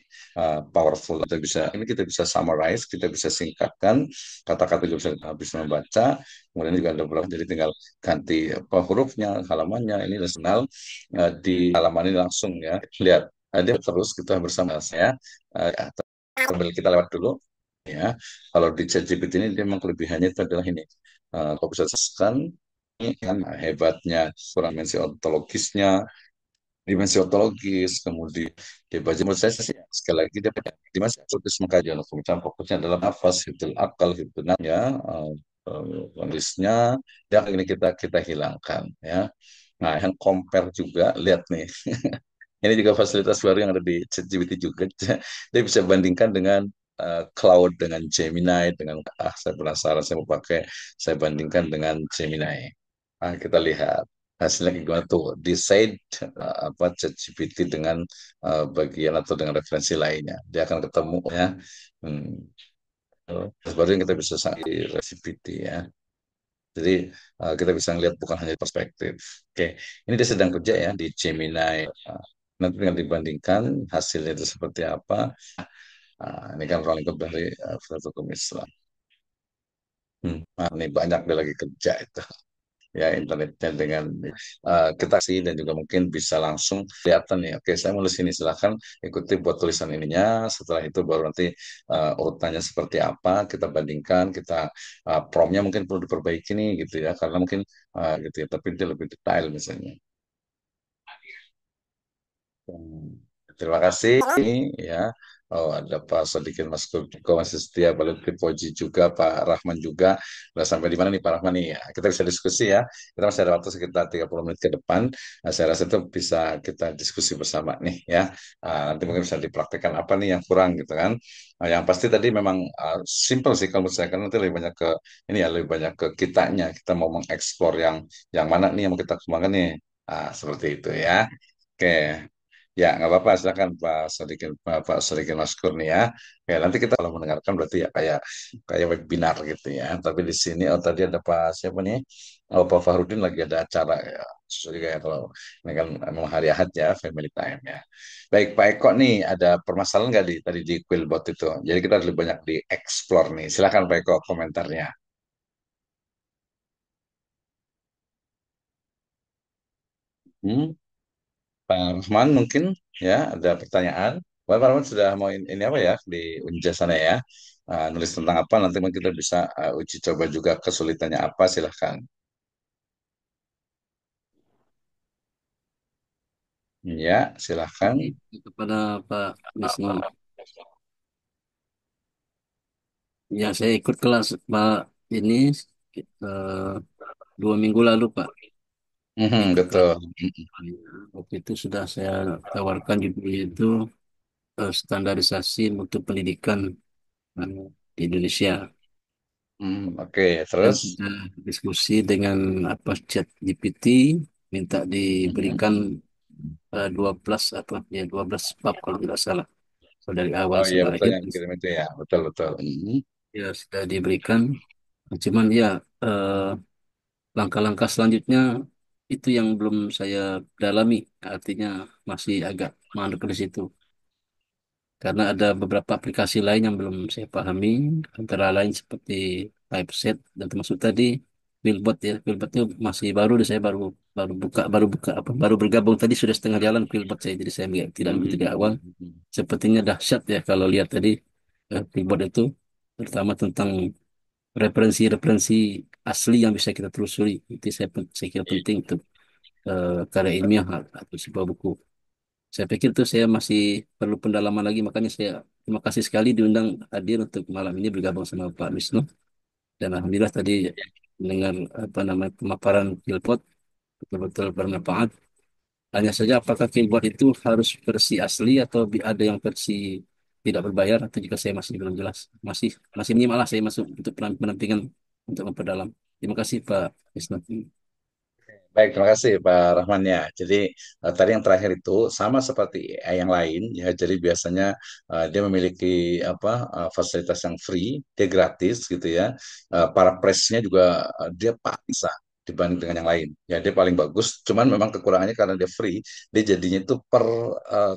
powerful. Kita bisa summarize, kita bisa singkatkan, kata-kata juga bisa membaca. Kemudian juga ada beberapa, jadi tinggal ganti apa, hurufnya, halamannya. Ini nasional di halaman ini langsung ya. Lihat, dia terus kita bersama saya. Ya, sambil kita lewat dulu. Ya, kalau di ChatGPT ini dia memang kelebihannya itu adalah ini. Kau bisa jelaskan ini kan hebatnya kurang dimensi ontologis, kemudian dia baca menurut saya sih sekali lagi dia banyak dimensi ontologis mengkaji kemudian fokusnya adalah nafas, hibdul akal, hibdul ya, kondisinya yang ini kita kita hilangkan ya. Nah, yang compare juga lihat nih. Ini juga fasilitas baru yang ada di ChatGPT juga. Dia bisa bandingkan dengan Cloud, dengan Gemini, dengan saya penasaran, saya mau pakai, saya bandingkan dengan Gemini. Nah, kita lihat hasilnya gimana tuh. Decide apa ChatGPT dengan bagian atau dengan referensi lainnya. Dia akan ketemu ya. Hmm. Terus baru yang kita bisa di ChatGPT ya. Jadi kita bisa ngelihat bukan hanya perspektif. Oke, ini dia sedang kerja ya di Gemini. Nanti dengan dibandingkan hasilnya itu seperti apa. Ini kan ruang lingkup dari Fakultas Hukum Islam. Nah, ini banyak dia lagi kerja itu ya internetnya dengan kita sih dan juga mungkin bisa langsung kelihatan ya. Oke, saya nulis ini silahkan ikuti buat tulisan ininya. Setelah itu baru nanti urutannya seperti apa kita bandingkan, kita promptnya mungkin perlu diperbaiki nih gitu ya karena mungkin gitu ya. Tapi dia lebih detail misalnya. Hmm. Terima kasih ya. Oh, ada Pak Sodikin Mas Kurko masih setia, Balut Kripoji juga, Pak Rahman juga. Udah sampai di mana nih Pak Rahman nih? Ya, kita bisa diskusi ya. Kita masih ada waktu sekitar 30 menit ke depan. Nah, saya rasa itu bisa kita diskusi bersama nih ya. Nanti mungkin bisa dipraktekkan apa nih yang kurang gitu kan. Yang pasti tadi memang simple sih kalau menurut saya kan nanti lebih banyak ke ini ya lebih banyak ke kitanya. Kita mau mengeksplor yang mana nih yang mau kita kembangkan nih. Seperti itu ya. Oke. Ya, nggak apa-apa. Silakan Pak Sodikin Mas Kurnia. Ya, nanti kita kalau mendengarkan berarti ya kayak kayak webinar gitu ya. Tapi di sini oh tadi ada Pak siapa nih? Oh Pak Fahrudin lagi ada acara ya. Susah juga ya kalau ini kan memang hari Ahad ya, family time ya. Baik Pak Eko nih ada permasalahan nggak di tadi di Quillbot itu? Jadi kita lebih banyak di explore nih. Silakan Pak Eko komentarnya. Hmm? Pak Rahman mungkin ya ada pertanyaan. Pak Rahman sudah mau ini apa ya di Unja sana ya. Nulis tentang apa nanti mungkin kita bisa uji coba juga kesulitannya apa silahkan. Ya, silahkan.
Ini kepada Pak Wisnu. Ya, saya ikut kelas Pak ini eh, 2 minggu lalu, Pak.
Mhm,
Ikut kelas.
betul.
Ya, waktu itu sudah saya tawarkan judulnya itu standarisasi mutu pendidikan eh, di Indonesia.
Oke,
Dan
terus.
kita diskusi dengan apa chat GPT, minta
Mhm.
diberikan 12 apa ya 12 bab kalau tidak salah. So, dari awal
Oh iya
sampai
betul
akhir
yang kirim itu ya, betul betul. Mhm.
ya sudah diberikan. Cuman ya eh, langkah-langkah selanjutnya itu yang belum saya dalami, artinya masih agak mandek di situ. Karena ada beberapa aplikasi lain yang belum saya pahami, antara lain seperti Typeset dan termasuk tadi Quillbot ya. Quillbot itu masih baru, dan saya baru baru buka apa baru bergabung tadi sudah setengah jalan Quillbot saya, jadi saya tidak mengikuti di awal.
Mhm.
Sepertinya dahsyat ya kalau lihat tadi Quillbot itu, terutama tentang referensi-referensi asli yang bisa kita telusuri. Itu saya kira penting untuk karya ilmiah atau sebuah buku. Saya pikir tuh saya masih perlu pendalaman lagi, makanya saya terima kasih sekali diundang hadir untuk malam ini bergabung sama Pak Wisnu. Dan alhamdulillah tadi mendengar apa namanya pemaparan Philpot betul-betul bermanfaat. Hanya saja apakah Philpot itu harus versi asli atau ada yang versi tidak berbayar, atau juga saya masih belum jelas. Masih masih minimal lah saya masuk untuk penampingan untuk memperdalam. Terima kasih Pak Wisnu.
Baik, terima kasih Pak Rahman ya. Jadi tadi yang terakhir itu sama seperti AI yang lain ya. Jadi biasanya dia memiliki apa fasilitas yang free, dia gratis gitu ya. Para price-nya juga dia bisa dibanding dengan yang lain. Ya dia paling bagus. Cuman memang kekurangannya karena dia free, dia jadinya itu per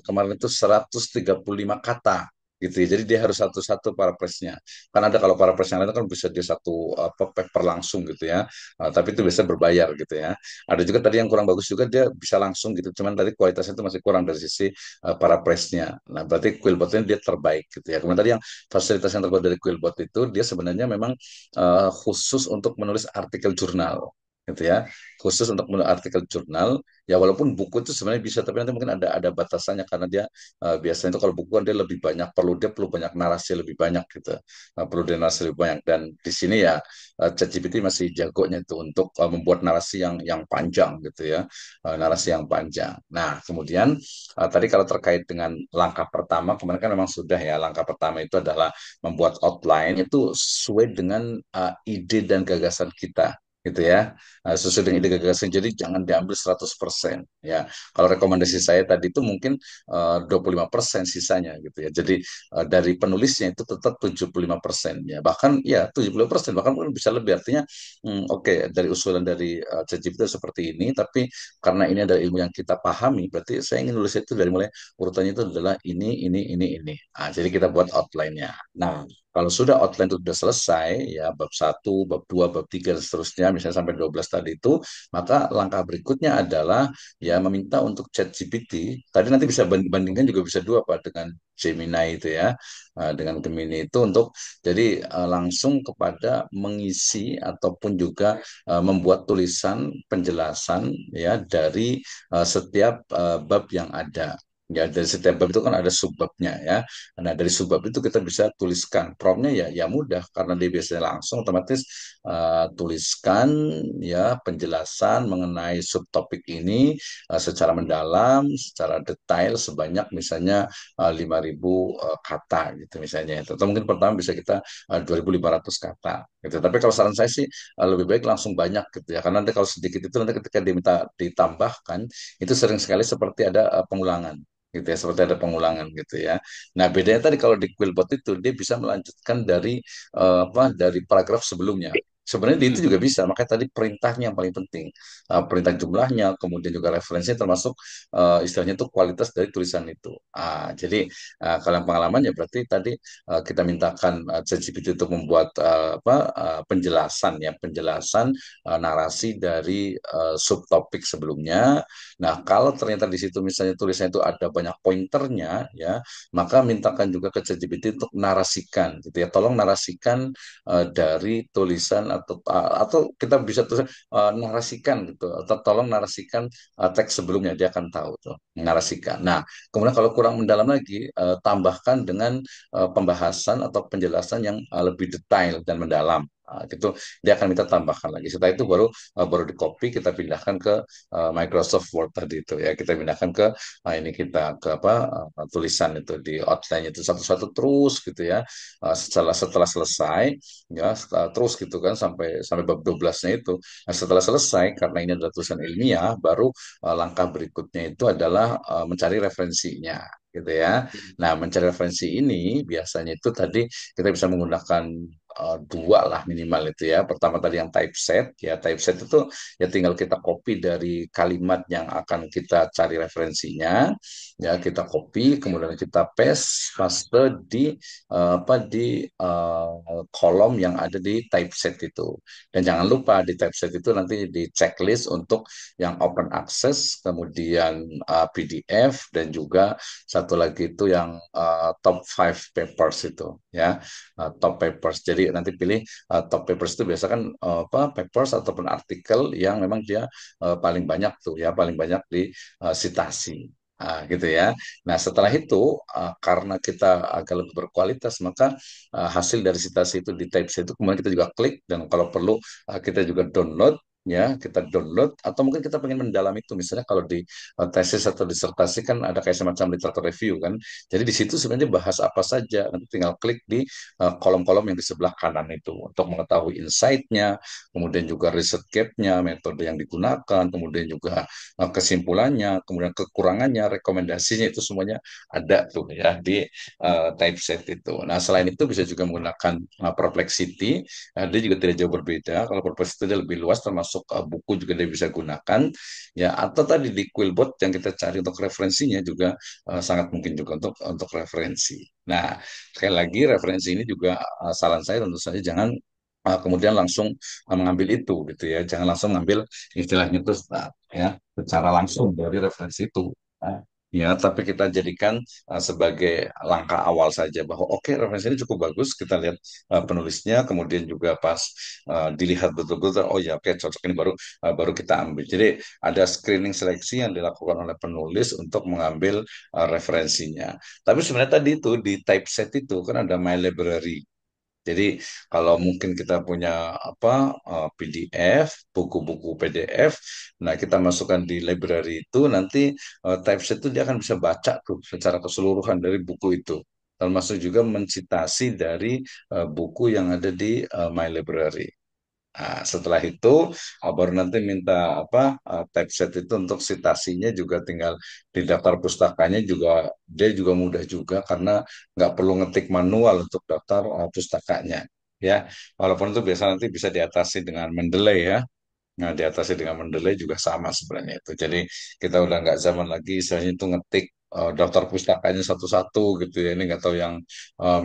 kemarin itu 135 kata gitu ya. Jadi dia harus satu-satu para price-nya. Kan ada kalau para price yang lain kan bisa dia satu apa paper langsung gitu ya. Tapi itu bisa berbayar gitu ya. Ada juga tadi yang kurang bagus juga dia bisa langsung gitu, cuman tadi kualitasnya itu masih kurang dari sisi para press-nya. Nah, berarti Quillbot ini dia terbaik gitu ya. Kemudian tadi yang fasilitas yang terbaik dari Quillbot itu dia sebenarnya memang khusus untuk menulis artikel jurnal gitu ya, khusus untuk menulis artikel jurnal ya, walaupun buku itu sebenarnya bisa tapi nanti mungkin ada batasannya karena dia biasanya itu kalau buku kan dia lebih banyak perlu banyak narasi lebih banyak gitu. Perlu dia narasi lebih banyak dan di sini ya ChatGPT masih jagonya itu untuk membuat narasi yang panjang gitu ya, narasi yang panjang. Nah, kemudian tadi kalau terkait dengan langkah pertama, kemarin kan memang sudah ya, langkah pertama itu adalah membuat outline itu sesuai dengan ide dan gagasan kita gitu ya. Sesuai dengan ide gagasan, jadi jangan diambil 100% ya. Kalau rekomendasi saya tadi itu mungkin 25% sisanya gitu ya. Jadi dari penulisnya itu tetap 75% ya, bahkan ya 70%, bahkan mungkin bisa lebih. Artinya oke, dari usulan dari ChatGPT seperti ini, tapi karena ini adalah ilmu yang kita pahami, berarti saya ingin nulis itu dari mulai urutannya itu adalah ini. Jadi kita buat outline-nya. Nah, kalau sudah outline itu sudah selesai, ya bab satu, bab 2, bab 3 dan seterusnya, misalnya sampai 12 tadi itu, maka langkah berikutnya adalah ya meminta untuk ChatGPT. Tadi nanti bisa bandingkan juga bisa dua Pak dengan Gemini itu ya. Dengan Gemini itu untuk jadi langsung kepada mengisi ataupun juga membuat tulisan penjelasan ya dari setiap bab yang ada. Ya, dari setiap bab itu kan ada subbabnya ya. Nah, dari subbab itu kita bisa tuliskan. Promptnya ya mudah karena dia biasanya langsung otomatis tuliskan ya penjelasan mengenai subtopik ini secara mendalam, secara detail sebanyak misalnya 5.000 kata gitu misalnya itu. Atau mungkin pertama bisa kita 2.500 kata gitu. Tapi kalau saran saya sih lebih baik langsung banyak gitu ya. Karena nanti kalau sedikit itu nanti ketika diminta ditambahkan itu sering sekali seperti ada pengulangan gitu ya, seperti ada pengulangan gitu ya. Nah, bedanya tadi kalau di Quillbot itu dia bisa melanjutkan dari dari paragraf sebelumnya. Sebenarnya itu juga
Mhm.
bisa, makanya tadi perintahnya yang paling penting. Perintah jumlahnya, kemudian juga referensinya termasuk istilahnya itu kualitas dari tulisan itu. Jadi kalau yang pengalaman ya berarti tadi kita mintakan ChatGPT untuk membuat penjelasan ya, penjelasan narasi dari subtopik sebelumnya. Nah, kalau ternyata di situ misalnya tulisannya itu ada banyak pointernya ya, maka mintakan juga ke ChatGPT untuk narasikan gitu ya. Tolong narasikan dari tulisan atau kita bisa tulis narasikan gitu atau tolong narasikan teks sebelumnya dia akan tahu tuh narasikan. Nah, kemudian kalau kurang mendalam lagi tambahkan dengan pembahasan atau penjelasan yang lebih detail dan mendalam. Gitu dia akan minta tambahkan lagi. Setelah itu baru di copy kita pindahkan ke Microsoft Word tadi itu ya, kita pindahkan ke ini kita ke apa tulisan itu di outline itu satu-satu terus gitu ya. Setelah setelah selesai ya terus gitu kan sampai sampai bab 12-nya itu. Nah, setelah selesai karena ini adalah tulisan ilmiah, baru langkah berikutnya itu adalah mencari referensinya gitu ya. Nah, mencari referensi ini biasanya itu tadi kita bisa menggunakan dua lah minimal itu ya. Pertama tadi yang typeset ya, typeset itu ya tinggal kita copy dari kalimat yang akan kita cari referensinya ya, kita copy kemudian kita paste di kolom yang ada di typeset itu. Dan jangan lupa di typeset itu nanti di checklist untuk yang open access, kemudian PDF dan juga satu lagi itu yang top 5 papers itu ya, top papers. Jadi nanti pilih top papers itu biasa kan papers ataupun artikel yang memang dia paling banyak tuh ya, paling banyak di sitasi. Gitu ya. Nah, setelah itu karena kita agak lebih berkualitas, maka hasil dari sitasi itu di typeset itu kemudian kita juga klik dan kalau perlu kita juga download ya kita download, atau mungkin kita pengen mendalam itu, misalnya kalau di tesis atau disertasi kan ada kayak semacam literatur review kan, jadi di situ sebenarnya bahas apa saja, nanti tinggal klik di kolom-kolom yang di sebelah kanan itu untuk mengetahui insight-nya, kemudian juga riset gap-nya, metode yang digunakan, kemudian juga kesimpulannya, kemudian kekurangannya, rekomendasinya, itu semuanya ada tuh ya di typeset itu. Nah, selain itu bisa juga menggunakan Perplexity. Dia juga tidak jauh berbeda. Kalau Perplexity dia lebih luas, termasuk buku juga dia bisa gunakan. Ya, atau tadi di Quillbot yang kita cari untuk referensinya juga sangat mungkin juga untuk referensi. Nah, sekali lagi referensi ini juga saran saya tentu saja jangan kemudian langsung mengambil itu gitu ya. Jangan langsung mengambil istilahnya itu ya secara langsung dari referensi itu. Nah, ya, tapi kita jadikan sebagai langkah awal saja bahwa oke, referensi ini cukup bagus, kita lihat penulisnya, kemudian juga pas dilihat betul-betul, oh ya oke cocok ini, baru kita ambil. Jadi ada screening seleksi yang dilakukan oleh penulis untuk mengambil referensinya. Tapi sebenarnya tadi itu di typeset itu kan ada My Library. Jadi kalau mungkin kita punya apa PDF, buku-buku PDF, nah kita masukkan di library itu, nanti typeset itu dia akan bisa baca tuh secara keseluruhan dari buku itu, termasuk juga mencitasi dari buku yang ada di My Library. Nah, setelah itu baru nanti minta typeset itu untuk citasinya juga tinggal di daftar pustakanya juga, dia juga mudah juga karena nggak perlu ngetik manual untuk daftar pustakanya ya, walaupun itu biasa nanti bisa diatasi dengan Mendeley ya. Nah, diatasi dengan Mendeley juga sama sebenarnya itu. Jadi kita udah nggak zaman lagi istilahnya itu ngetik daftar pustakanya satu-satu gitu ya. Ini nggak tahu yang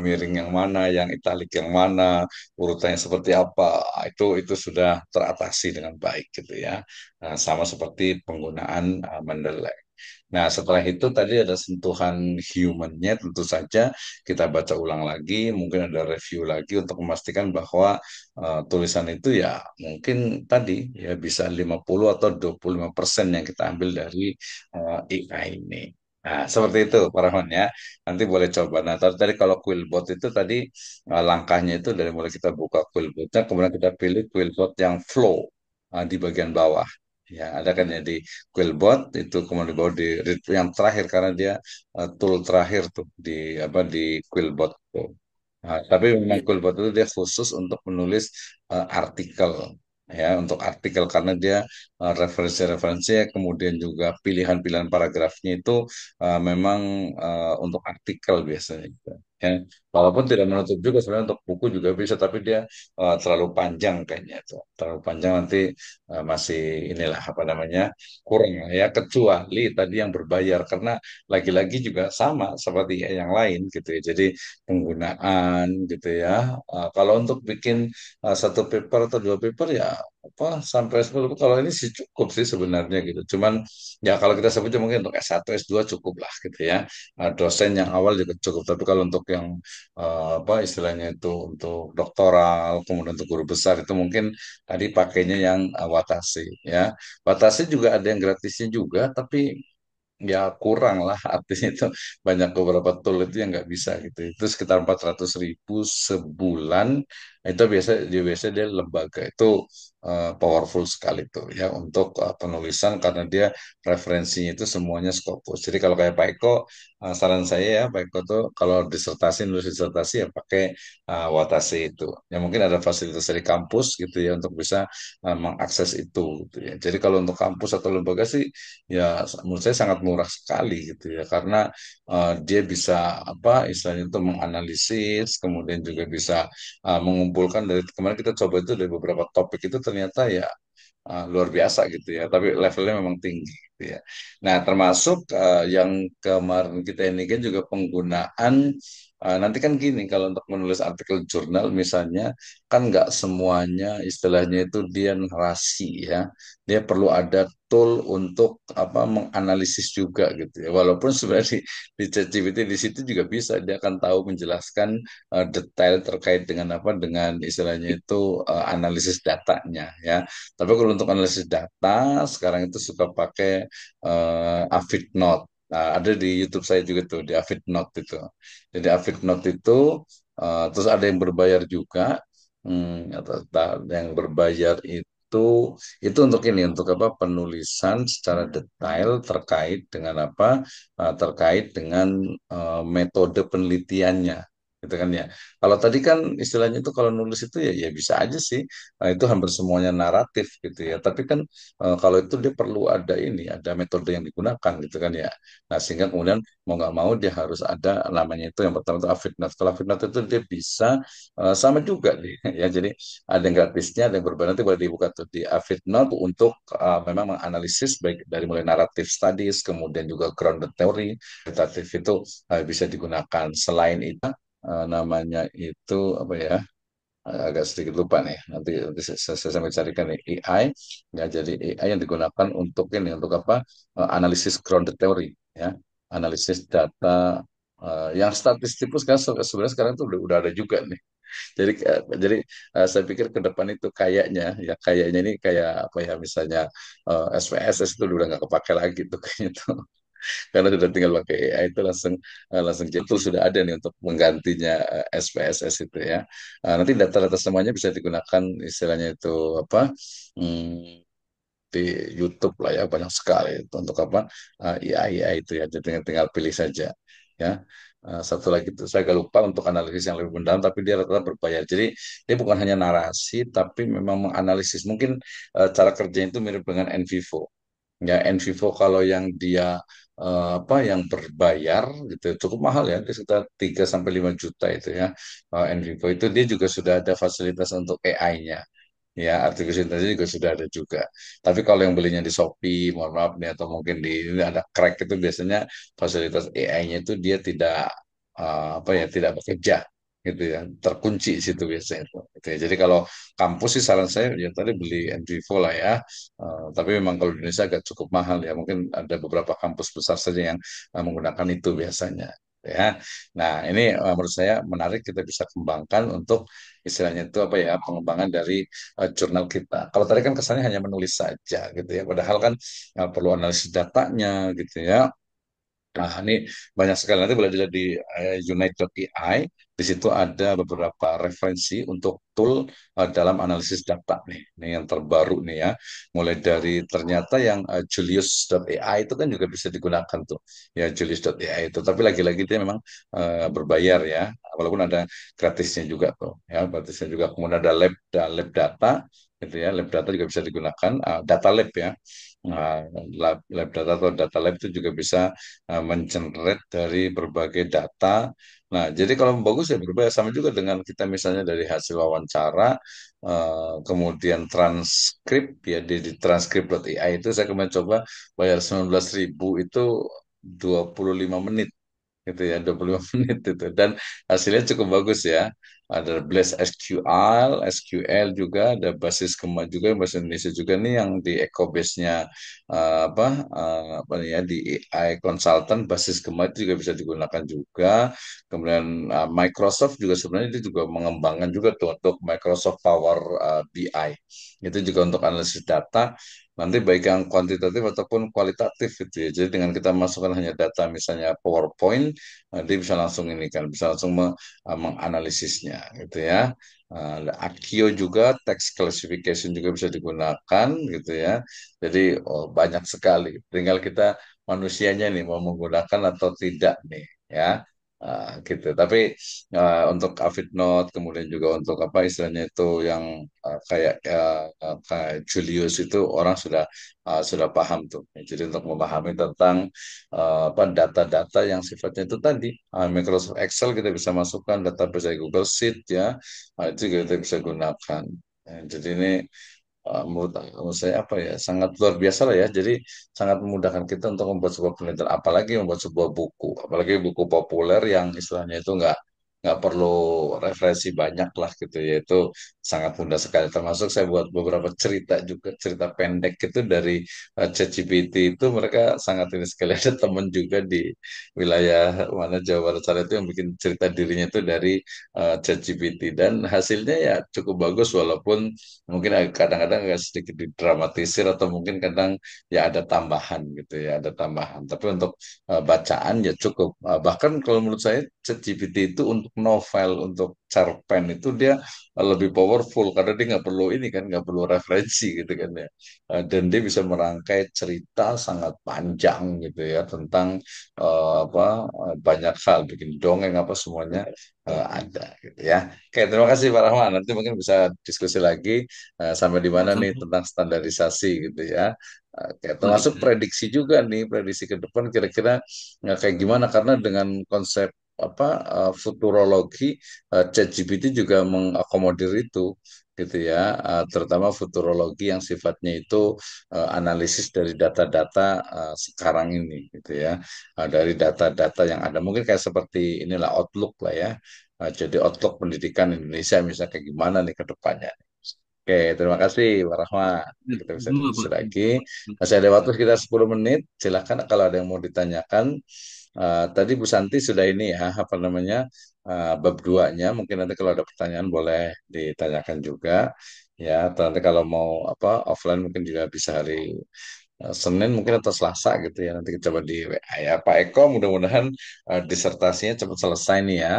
miring yang mana, yang italik yang mana, urutannya seperti apa. Itu sudah teratasi dengan baik gitu ya. Nah, sama seperti penggunaan Mendeley. Nah, setelah itu tadi ada sentuhan humannya, tentu saja kita baca ulang lagi, mungkin ada review lagi untuk memastikan bahwa tulisan itu ya mungkin tadi ya bisa 50 atau 25% yang kita ambil dari AI ini. Nah, seperti itu Pak Rahman ya. Nanti boleh coba. Nah, tadi kalau Quillbot itu tadi langkahnya itu dari mulai kita buka Quillbotnya, kemudian kita pilih Quillbot yang flow di bagian bawah. Ya, ada kan ya di Quillbot itu, kemudian di bawah di yang terakhir karena dia tool terakhir tuh di di Quillbot tuh. Nah, tapi memang
Ya,
Quillbot itu dia khusus untuk menulis artikel ya, untuk artikel karena dia referensi-referensi, kemudian juga pilihan-pilihan paragrafnya itu memang untuk artikel biasanya gitu. Ya. Walaupun tidak menutup juga sebenarnya untuk buku juga bisa, tapi dia terlalu panjang kayaknya itu. Terlalu panjang nanti masih inilah apa namanya kurang ya, kecuali tadi yang berbayar karena lagi-lagi juga sama seperti yang lain gitu ya. Jadi penggunaan gitu ya. Kalau untuk bikin satu paper atau dua paper ya apa sampai 10, kalau ini sih cukup sih sebenarnya gitu. Cuman ya kalau kita sebutnya mungkin untuk S1, S2 cukup lah gitu ya. Dosen yang awal juga cukup. Tapi kalau untuk yang apa istilahnya itu untuk doktoral, kemudian untuk guru besar itu mungkin tadi pakainya yang Watasi ya. Watasi juga ada yang gratisnya juga, tapi ya kurang lah, artinya itu banyak beberapa tool itu yang nggak bisa gitu, itu sekitar 400.000 sebulan. Itu dia lembaga itu powerful sekali tuh ya untuk penulisan, karena dia referensinya itu semuanya Scopus. Jadi kalau kayak Pak Eko, saran saya ya Pak Eko tuh kalau disertasi, nulis disertasi ya pakai Watasi itu ya, mungkin ada fasilitas dari kampus gitu ya untuk bisa mengakses itu gitu ya. Jadi kalau untuk kampus atau lembaga sih ya menurut saya sangat murah sekali gitu ya, karena dia bisa apa istilahnya itu menganalisis, kemudian juga bisa mengumpulkan dari kemarin kita coba itu dari beberapa topik itu, ternyata ya luar biasa gitu ya, tapi levelnya memang tinggi gitu ya. Nah, termasuk yang kemarin kita ini kan juga penggunaan nanti kan gini, kalau untuk menulis artikel jurnal misalnya kan nggak semuanya istilahnya itu dia narasi ya, dia perlu ada tool untuk apa menganalisis juga gitu ya. Walaupun sebenarnya di ChatGPT di situ juga bisa, dia akan tahu menjelaskan detail terkait dengan apa dengan istilahnya itu analisis datanya ya. Tapi kalau untuk analisis data, sekarang itu suka pakai Avid Note. Nah, ada di YouTube saya juga tuh, di Avid Note itu. Jadi Avid Note itu, terus ada yang berbayar juga. Atau yang berbayar itu itu untuk ini, untuk apa, penulisan secara detail terkait dengan apa, terkait dengan metode penelitiannya, gitu kan ya. Kalau tadi kan istilahnya itu kalau nulis itu ya ya bisa aja sih. Nah, itu hampir semuanya naratif gitu ya. Tapi kan kalau itu dia perlu ada ini, ada metode yang digunakan gitu kan ya. Nah, sehingga kemudian mau nggak mau dia harus ada namanya itu, yang pertama itu Avidnot. Kalau Avidnot itu dia bisa sama juga nih ya. Jadi ada yang gratisnya, ada yang berbayar. Nanti boleh dibuka tuh di Avidnot untuk memang menganalisis baik dari mulai naratif studies, kemudian juga grounded theory, kualitatif itu bisa digunakan. Selain itu namanya itu apa ya? Agak sedikit lupa nih. Nanti saya sambil carikan nih AI. Ya, jadi AI yang digunakan untuk ini, untuk apa? Analisis grounded theory ya. Analisis data yang statistik pun sekarang sebenarnya sekarang itu udah ada juga nih. Jadi saya pikir ke depan itu kayaknya ini kayak apa ya, misalnya SPSS itu udah nggak kepake lagi tuh kayaknya tuh, karena sudah tinggal pakai AI itu langsung jadi tool sudah ada nih untuk menggantinya SPSS itu ya. Nanti data-data semuanya bisa digunakan istilahnya itu apa, hmm, di YouTube lah ya, banyak sekali itu untuk apa, AI itu ya, jadi tinggal pilih saja ya. Satu lagi itu saya agak lupa, untuk analisis yang lebih mendalam, tapi dia rata-rata berbayar. Jadi dia bukan hanya narasi, tapi memang menganalisis. Mungkin cara kerjanya itu mirip dengan NVivo. Ya, NVivo kalau yang dia apa, yang berbayar gitu cukup mahal ya, dia sekitar 3 sampai 5 juta itu ya. NVivo itu dia juga sudah ada fasilitas untuk AI-nya. Ya, artificial intelligence juga sudah ada juga. Tapi kalau yang belinya di Shopee, mohon maaf nih, atau mungkin di ini ada crack, itu biasanya fasilitas AI-nya itu dia tidak apa ya, tidak bekerja gitu ya, terkunci di situ biasanya itu. Gitu ya. Jadi kalau kampus sih saran saya ya tadi beli NVivo lah ya. Tapi memang kalau di Indonesia agak cukup mahal ya. Mungkin ada beberapa kampus besar saja yang menggunakan itu biasanya. Ya, nah ini menurut saya menarik, kita bisa kembangkan untuk istilahnya itu apa ya, pengembangan dari jurnal kita. Kalau tadi kan kesannya hanya menulis saja gitu ya, padahal kan perlu analisis datanya gitu ya. Nah, ini banyak sekali. Nanti boleh dilihat di unite.ai. Di situ ada beberapa referensi untuk tool dalam analisis data nih. Ini yang terbaru nih ya. Mulai dari ternyata yang Julius.ai itu kan juga bisa digunakan tuh. Ya, Julius.ai itu. Tapi lagi-lagi dia memang berbayar ya. Walaupun ada gratisnya juga tuh. Ya, gratisnya juga. Kemudian ada lab data gitu ya. Lab data juga bisa digunakan. Data lab ya. Nah, lab data atau data lab itu juga bisa mengenerate dari berbagai data. Nah, jadi kalau bagus ya berbayar, sama juga dengan kita misalnya dari hasil wawancara, kemudian transkrip ya di transkrip.ai itu saya kemarin coba bayar 19.000 itu 25 menit gitu ya, 25 menit itu, dan hasilnya cukup bagus ya. Ada Blast SQL juga, ada basis Gema juga, bahasa Indonesia juga nih, yang di Ecobase-nya apa nih ya, di AI Consultant basis Gema itu juga bisa digunakan juga. Kemudian Microsoft juga sebenarnya itu juga mengembangkan juga tuh untuk Microsoft Power BI, itu juga untuk analisis data. Nanti baik yang kuantitatif ataupun kualitatif gitu ya. Jadi dengan kita masukkan hanya data misalnya PowerPoint, dia bisa langsung ini kan, bisa langsung menganalisisnya gitu ya. Ada Akio juga, text classification juga bisa digunakan gitu ya. Jadi banyak sekali. Tinggal kita manusianya nih mau menggunakan atau tidak nih ya. Gitu. Tapi untuk Avid Note, kemudian juga untuk apa istilahnya itu yang kayak Julius itu orang sudah paham tuh. Jadi untuk memahami tentang apa data-data yang sifatnya itu tadi, Microsoft Excel kita bisa masukkan, database dari Google Sheet ya, itu juga kita bisa gunakan. Jadi ini menurut saya apa ya, sangat luar biasa lah ya. Jadi sangat memudahkan kita untuk membuat sebuah penelitian, apalagi membuat sebuah buku, apalagi buku populer yang istilahnya itu nggak perlu referensi banyak lah gitu ya. Itu sangat mudah sekali. Termasuk saya buat beberapa cerita juga, cerita pendek itu dari ChatGPT, itu mereka sangat ini sekali. Ada temen juga di wilayah mana Jawa Barat sana itu yang bikin cerita dirinya itu dari ChatGPT, dan hasilnya ya cukup bagus, walaupun mungkin kadang-kadang agak sedikit didramatisir, atau mungkin kadang ya ada tambahan gitu ya, ada tambahan. Tapi untuk bacaan ya cukup. Bahkan kalau menurut saya ChatGPT itu untuk novel, untuk cerpen itu dia lebih powerful karena dia nggak perlu ini kan, nggak perlu referensi gitu kan ya. Dan dia bisa merangkai cerita sangat panjang gitu ya tentang apa banyak hal, bikin dongeng apa semuanya ada gitu ya. Oke, terima kasih Pak Rahman. Nanti mungkin bisa diskusi lagi sampai di mana nih
Sama-sama.
tentang standarisasi gitu ya. Oke, termasuk
Baik.
prediksi juga nih, prediksi ke depan kira-kira kayak gimana karena dengan konsep apa futurologi, ChatGPT juga mengakomodir itu gitu ya. Terutama futurologi yang sifatnya itu analisis dari data-data sekarang ini gitu ya. Dari data-data yang ada mungkin kayak seperti inilah Outlook lah ya. Jadi Outlook pendidikan Indonesia misalnya kayak gimana nih ke depannya. Oke, terima kasih Pak Rahmat.
Ya,
Kita bisa
sama,
diskusi
Pak.
lagi. Masih ada waktu sekitar 10 menit. Silakan kalau ada yang mau ditanyakan. Tadi Bu Santi sudah ini ya, apa namanya, bab duanya. Mungkin nanti kalau ada pertanyaan boleh ditanyakan juga. Ya, atau nanti kalau mau apa offline mungkin juga bisa hari Senin mungkin atau Selasa gitu ya. Nanti kita coba di WA ya. Pak Eko, mudah-mudahan disertasinya cepat selesai nih ya.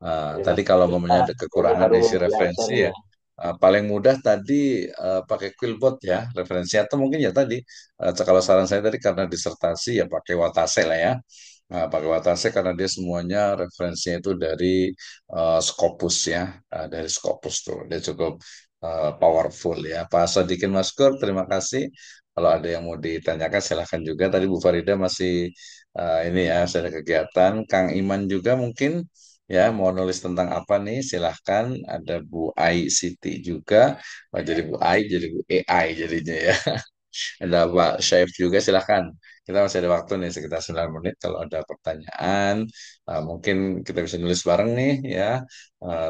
Ya,
Tadi kalau ngomongnya
Ustaz.
ada
Ini
kekurangan
baru
isi
belajar
referensi ya,
ya.
paling mudah tadi pakai Quillbot ya referensi atau mungkin ya tadi kalau saran saya tadi karena disertasi ya pakai Watase lah ya. Nah, pakai Watase karena dia semuanya referensinya itu dari Scopus ya, dari Scopus tuh dia cukup powerful ya. Pak Sodikin Maskur, terima kasih. Kalau ada yang mau ditanyakan silahkan juga. Tadi Bu Farida masih ini ya, saya ada kegiatan. Kang Iman juga mungkin ya mau nulis tentang apa nih silahkan. Ada Bu Ai Siti juga. Oh, jadi Bu Ai jadi Bu AI jadinya ya. Ada Pak Syarif juga silahkan. Kita masih ada waktu nih sekitar 9 menit kalau ada pertanyaan. Mungkin kita bisa nulis bareng nih ya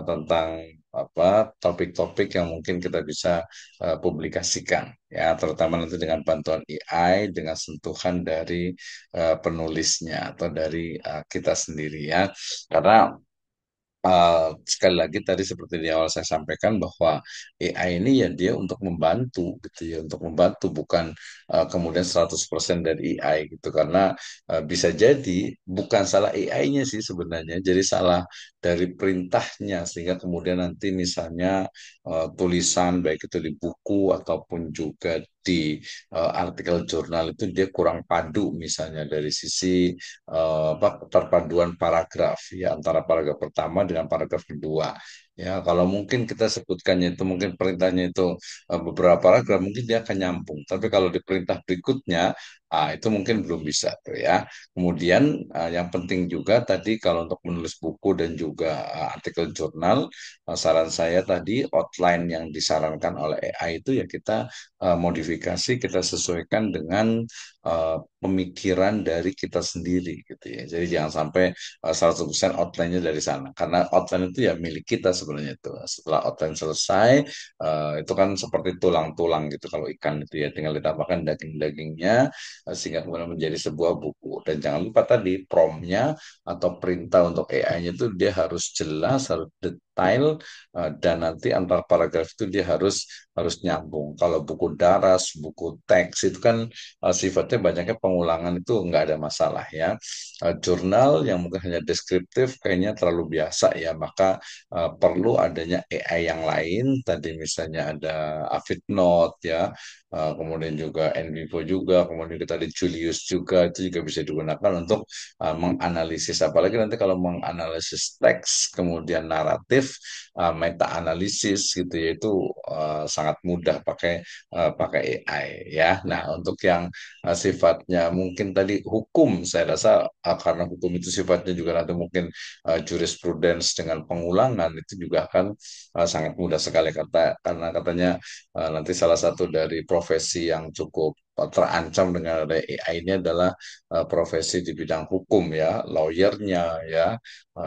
tentang apa topik-topik yang mungkin kita bisa publikasikan ya terutama nanti dengan bantuan AI dengan sentuhan dari penulisnya atau dari kita sendiri ya. Karena sekali lagi tadi seperti di awal saya sampaikan bahwa AI ini ya dia untuk membantu gitu ya, untuk membantu bukan kemudian 100% dari AI gitu karena bisa jadi bukan salah AI-nya sih sebenarnya, jadi salah dari perintahnya sehingga kemudian nanti misalnya tulisan baik itu di buku ataupun juga di artikel jurnal itu dia kurang padu misalnya dari sisi apa, perpaduan paragraf ya antara paragraf pertama dengan paragraf kedua. Ya, kalau mungkin kita sebutkannya itu mungkin perintahnya itu beberapa paragraf mungkin dia akan nyambung. Tapi kalau di perintah berikutnya itu mungkin belum bisa tuh ya. Kemudian yang penting juga tadi kalau untuk menulis buku dan juga artikel jurnal, saran saya tadi outline yang disarankan oleh AI itu ya kita modifikasi, kita sesuaikan dengan pemikiran dari kita sendiri gitu ya. Jadi jangan sampai 100% outline-nya dari sana. Karena outline itu ya milik kita sebenarnya itu. Setelah outline selesai, itu kan seperti tulang-tulang gitu kalau ikan itu ya tinggal ditambahkan daging-dagingnya sehingga kemudian menjadi sebuah buku. Dan jangan lupa tadi prompt-nya atau perintah untuk AI-nya itu dia harus jelas, harus detail dan nanti antar paragraf itu dia harus nyambung. Kalau buku daras, buku teks itu kan sifatnya banyaknya pengulangan itu nggak ada masalah ya. Jurnal yang mungkin hanya deskriptif kayaknya terlalu biasa ya, maka perlu adanya AI yang lain. Tadi misalnya ada Avidnote ya, kemudian juga NVivo juga, kemudian kita ada Julius juga, itu juga bisa digunakan untuk menganalisis. Apalagi nanti kalau menganalisis teks, kemudian naratif, meta analisis gitu ya, itu sangat mudah pakai AI ya. Nah, untuk yang sifatnya mungkin tadi hukum, saya rasa karena hukum itu sifatnya juga nanti mungkin jurisprudence dengan pengulangan itu juga akan sangat mudah sekali karena katanya nanti salah satu dari profesi yang cukup terancam dengan ada AI ini adalah profesi di bidang hukum ya, lawyernya ya,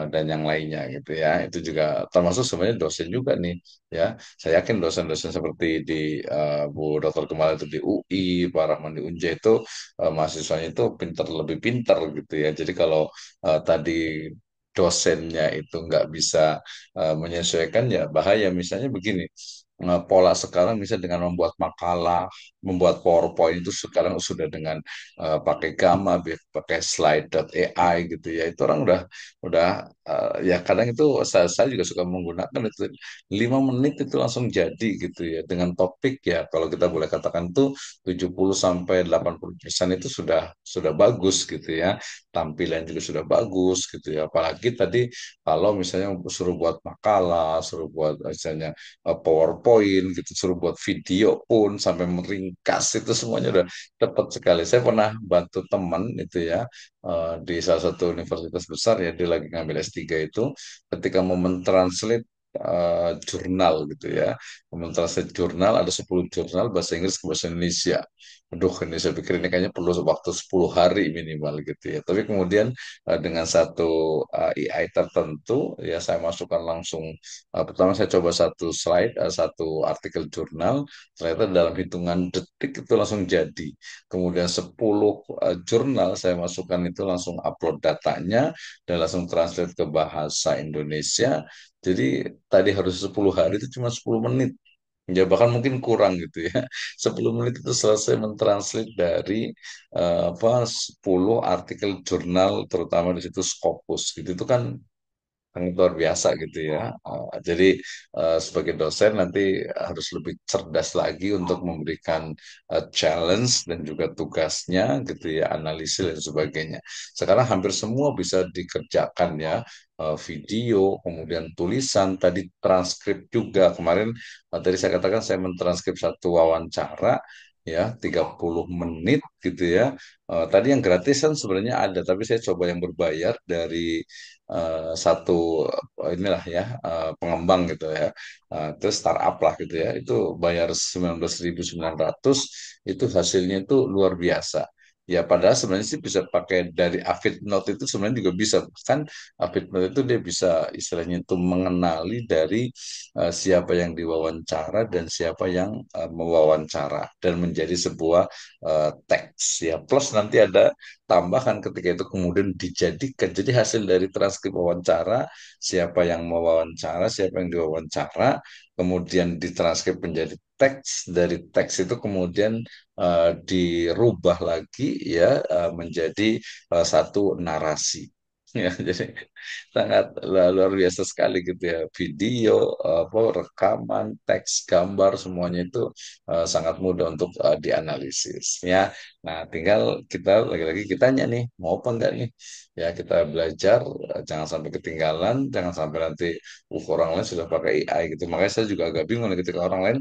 dan yang lainnya gitu ya. Itu juga termasuk sebenarnya dosen juga nih ya. Saya yakin dosen-dosen seperti di Bu Dr. Kemal itu di UI, Pak Rahman di Unja itu mahasiswanya itu lebih pintar gitu ya. Jadi kalau tadi dosennya itu nggak bisa menyesuaikan ya bahaya. Misalnya begini, pola sekarang misalnya dengan membuat makalah, membuat PowerPoint itu sekarang sudah dengan pakai Gamma, pakai slide.ai gitu ya. Itu orang udah ya kadang itu saya juga suka menggunakan itu 5 menit itu langsung jadi gitu ya dengan topik ya kalau kita boleh katakan tuh 70 sampai 80% itu sudah bagus gitu ya. Tampilan juga sudah bagus gitu ya. Apalagi tadi kalau misalnya suruh buat makalah, suruh buat misalnya PowerPoint gitu, suruh buat video pun sampai meringkas itu semuanya udah cepat sekali. Saya pernah bantu teman itu ya di salah satu universitas besar ya, dia lagi ngambil S3 itu, ketika mau mentranslate jurnal gitu ya, mentranslate jurnal ada 10 jurnal bahasa Inggris ke bahasa Indonesia. Aduh, ini saya pikir ini kayaknya perlu waktu 10 hari minimal gitu ya. Tapi kemudian dengan satu AI tertentu ya saya masukkan langsung. Pertama saya coba satu slide, satu artikel jurnal, ternyata dalam hitungan detik itu langsung jadi. Kemudian 10 jurnal saya masukkan itu langsung upload datanya dan langsung translate ke bahasa Indonesia. Jadi tadi harus 10 hari itu cuma 10 menit. Ya bahkan mungkin kurang gitu ya. 10 menit itu selesai mentranslate dari apa 10 artikel jurnal terutama di situ Scopus gitu. Itu kan sangat luar biasa gitu ya. Jadi sebagai dosen nanti harus lebih cerdas lagi untuk memberikan challenge dan juga tugasnya gitu ya, analisis dan sebagainya. Sekarang hampir semua bisa dikerjakan ya. Video, kemudian tulisan, tadi transkrip juga. Kemarin tadi saya katakan saya mentranskrip satu wawancara ya 30 menit gitu ya. Tadi yang gratisan sebenarnya ada, tapi saya coba yang berbayar dari satu inilah ya pengembang gitu ya. Terus startup lah gitu ya itu bayar 19.900 itu hasilnya itu luar biasa. Ya padahal sebenarnya sih bisa pakai dari Avid Note itu sebenarnya juga bisa kan Avid Note itu dia bisa istilahnya itu mengenali dari siapa yang diwawancara dan siapa yang mewawancara dan menjadi sebuah teks ya plus nanti ada tambahkan ketika itu kemudian dijadikan jadi hasil dari transkrip wawancara siapa yang mewawancara siapa yang diwawancara kemudian ditranskrip menjadi teks dari teks itu kemudian dirubah lagi ya menjadi satu narasi ya jadi sangat luar biasa sekali gitu ya video apa rekaman teks gambar semuanya itu sangat mudah untuk dianalisis ya. Nah, tinggal kita lagi-lagi kitanya nih, mau apa enggak nih? Ya, kita belajar, jangan sampai ketinggalan, jangan sampai nanti orang lain sudah pakai AI gitu. Makanya saya juga agak bingung nih ketika orang lain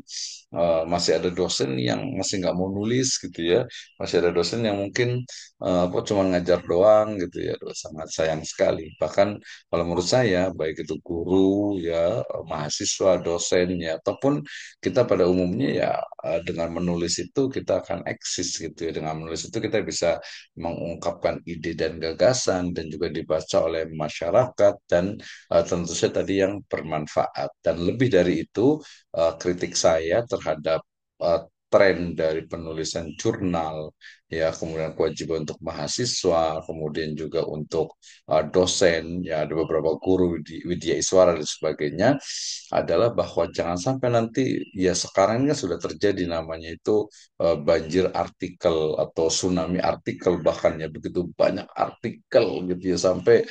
masih ada dosen yang masih nggak mau nulis gitu ya, masih ada dosen yang mungkin apa cuma ngajar doang gitu ya. Aduh, sangat sayang sekali. Bahkan kalau menurut saya, baik itu guru ya, mahasiswa, dosen ya, ataupun kita pada umumnya ya dengan menulis itu kita akan eksis gitu ya. Dengan menulis itu kita bisa mengungkapkan ide dan gagasan dan juga dibaca oleh masyarakat dan tentu saja tadi yang bermanfaat. Dan lebih dari itu kritik saya terhadap eh, tren dari penulisan jurnal ya kemudian kewajiban untuk mahasiswa kemudian juga untuk dosen ya ada beberapa guru di Widya Iswara dan sebagainya adalah bahwa jangan sampai nanti ya sekarang ini kan sudah terjadi namanya itu banjir artikel atau tsunami artikel bahkan ya begitu banyak artikel gitu ya sampai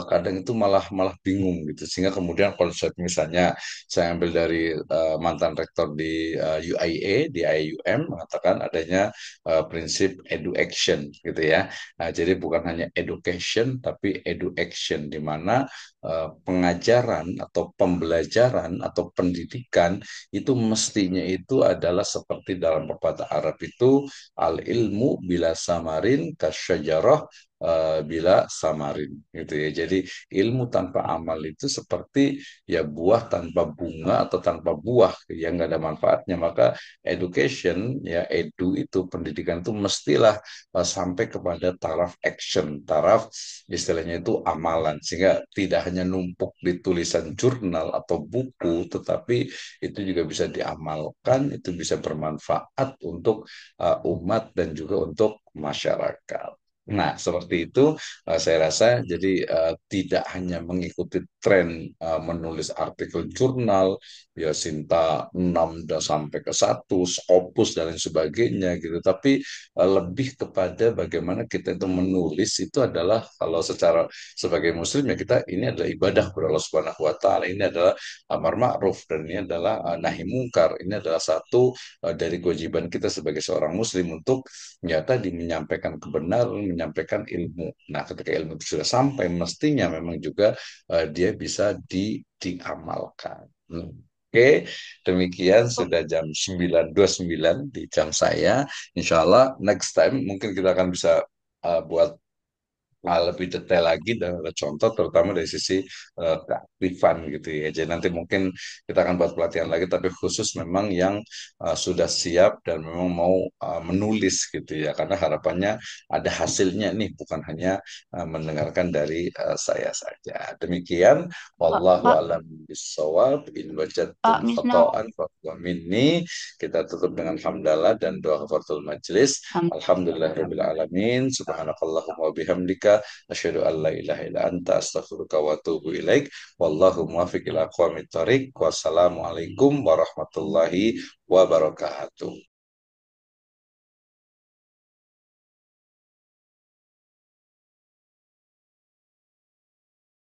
kadang itu malah malah bingung gitu sehingga kemudian konsep misalnya saya ambil dari mantan rektor di UIA di IUM mengatakan adanya prinsip edu action gitu ya. Nah, jadi bukan hanya education tapi edu action di mana pengajaran atau pembelajaran atau pendidikan itu mestinya itu adalah seperti dalam pepatah Arab itu al ilmu bila samarin kasyajarah bila samarin gitu ya. Jadi ilmu tanpa amal itu seperti ya buah tanpa bunga atau tanpa buah yang nggak ada manfaatnya. Maka education ya edu itu pendidikan itu mestilah sampai kepada taraf action, taraf istilahnya itu amalan sehingga tidak hanya numpuk di tulisan jurnal atau buku tetapi itu juga bisa diamalkan itu bisa bermanfaat untuk umat dan juga untuk masyarakat Nah, seperti itu saya rasa jadi tidak hanya mengikuti tren menulis artikel jurnal, ya Sinta 6 dan sampai ke 1, Scopus dan lain sebagainya gitu, tapi lebih kepada bagaimana kita itu menulis itu adalah kalau secara sebagai muslim ya kita ini adalah ibadah kepada Allah Subhanahu wa taala, ini adalah amar ma'ruf dan ini adalah nahi mungkar. Ini adalah satu dari kewajiban kita sebagai seorang muslim untuk ya tadi menyampaikan kebenaran, menyampaikan ilmu. Nah, ketika ilmu itu sudah sampai, mestinya memang juga dia bisa diamalkan. Oke, demikian sudah jam 9.29 di jam saya. Insya Allah next time mungkin kita akan bisa buat lebih detail lagi dan ada contoh terutama dari sisi keaktifan gitu ya. Jadi nanti mungkin kita akan buat pelatihan lagi tapi khusus memang yang sudah siap dan memang mau menulis gitu ya. Karena harapannya ada hasilnya nih bukan hanya mendengarkan dari saya saja. Demikian
Pak,
wallahu
Pak,
alam bisawab in wajadtum
Pak Misna.
khata'an fa minni. Kita tutup dengan hamdalah dan doa kafaratul majlis. Alhamdulillahirabbil alamin. Subhanakallahumma wa bihamdika asyhadu an la ilaha illa anta astaghfiruka wa atubu ilaik. Wallahu muwaffiq ila aqwamit thoriq. Wassalamualaikum warahmatullahi wabarakatuh.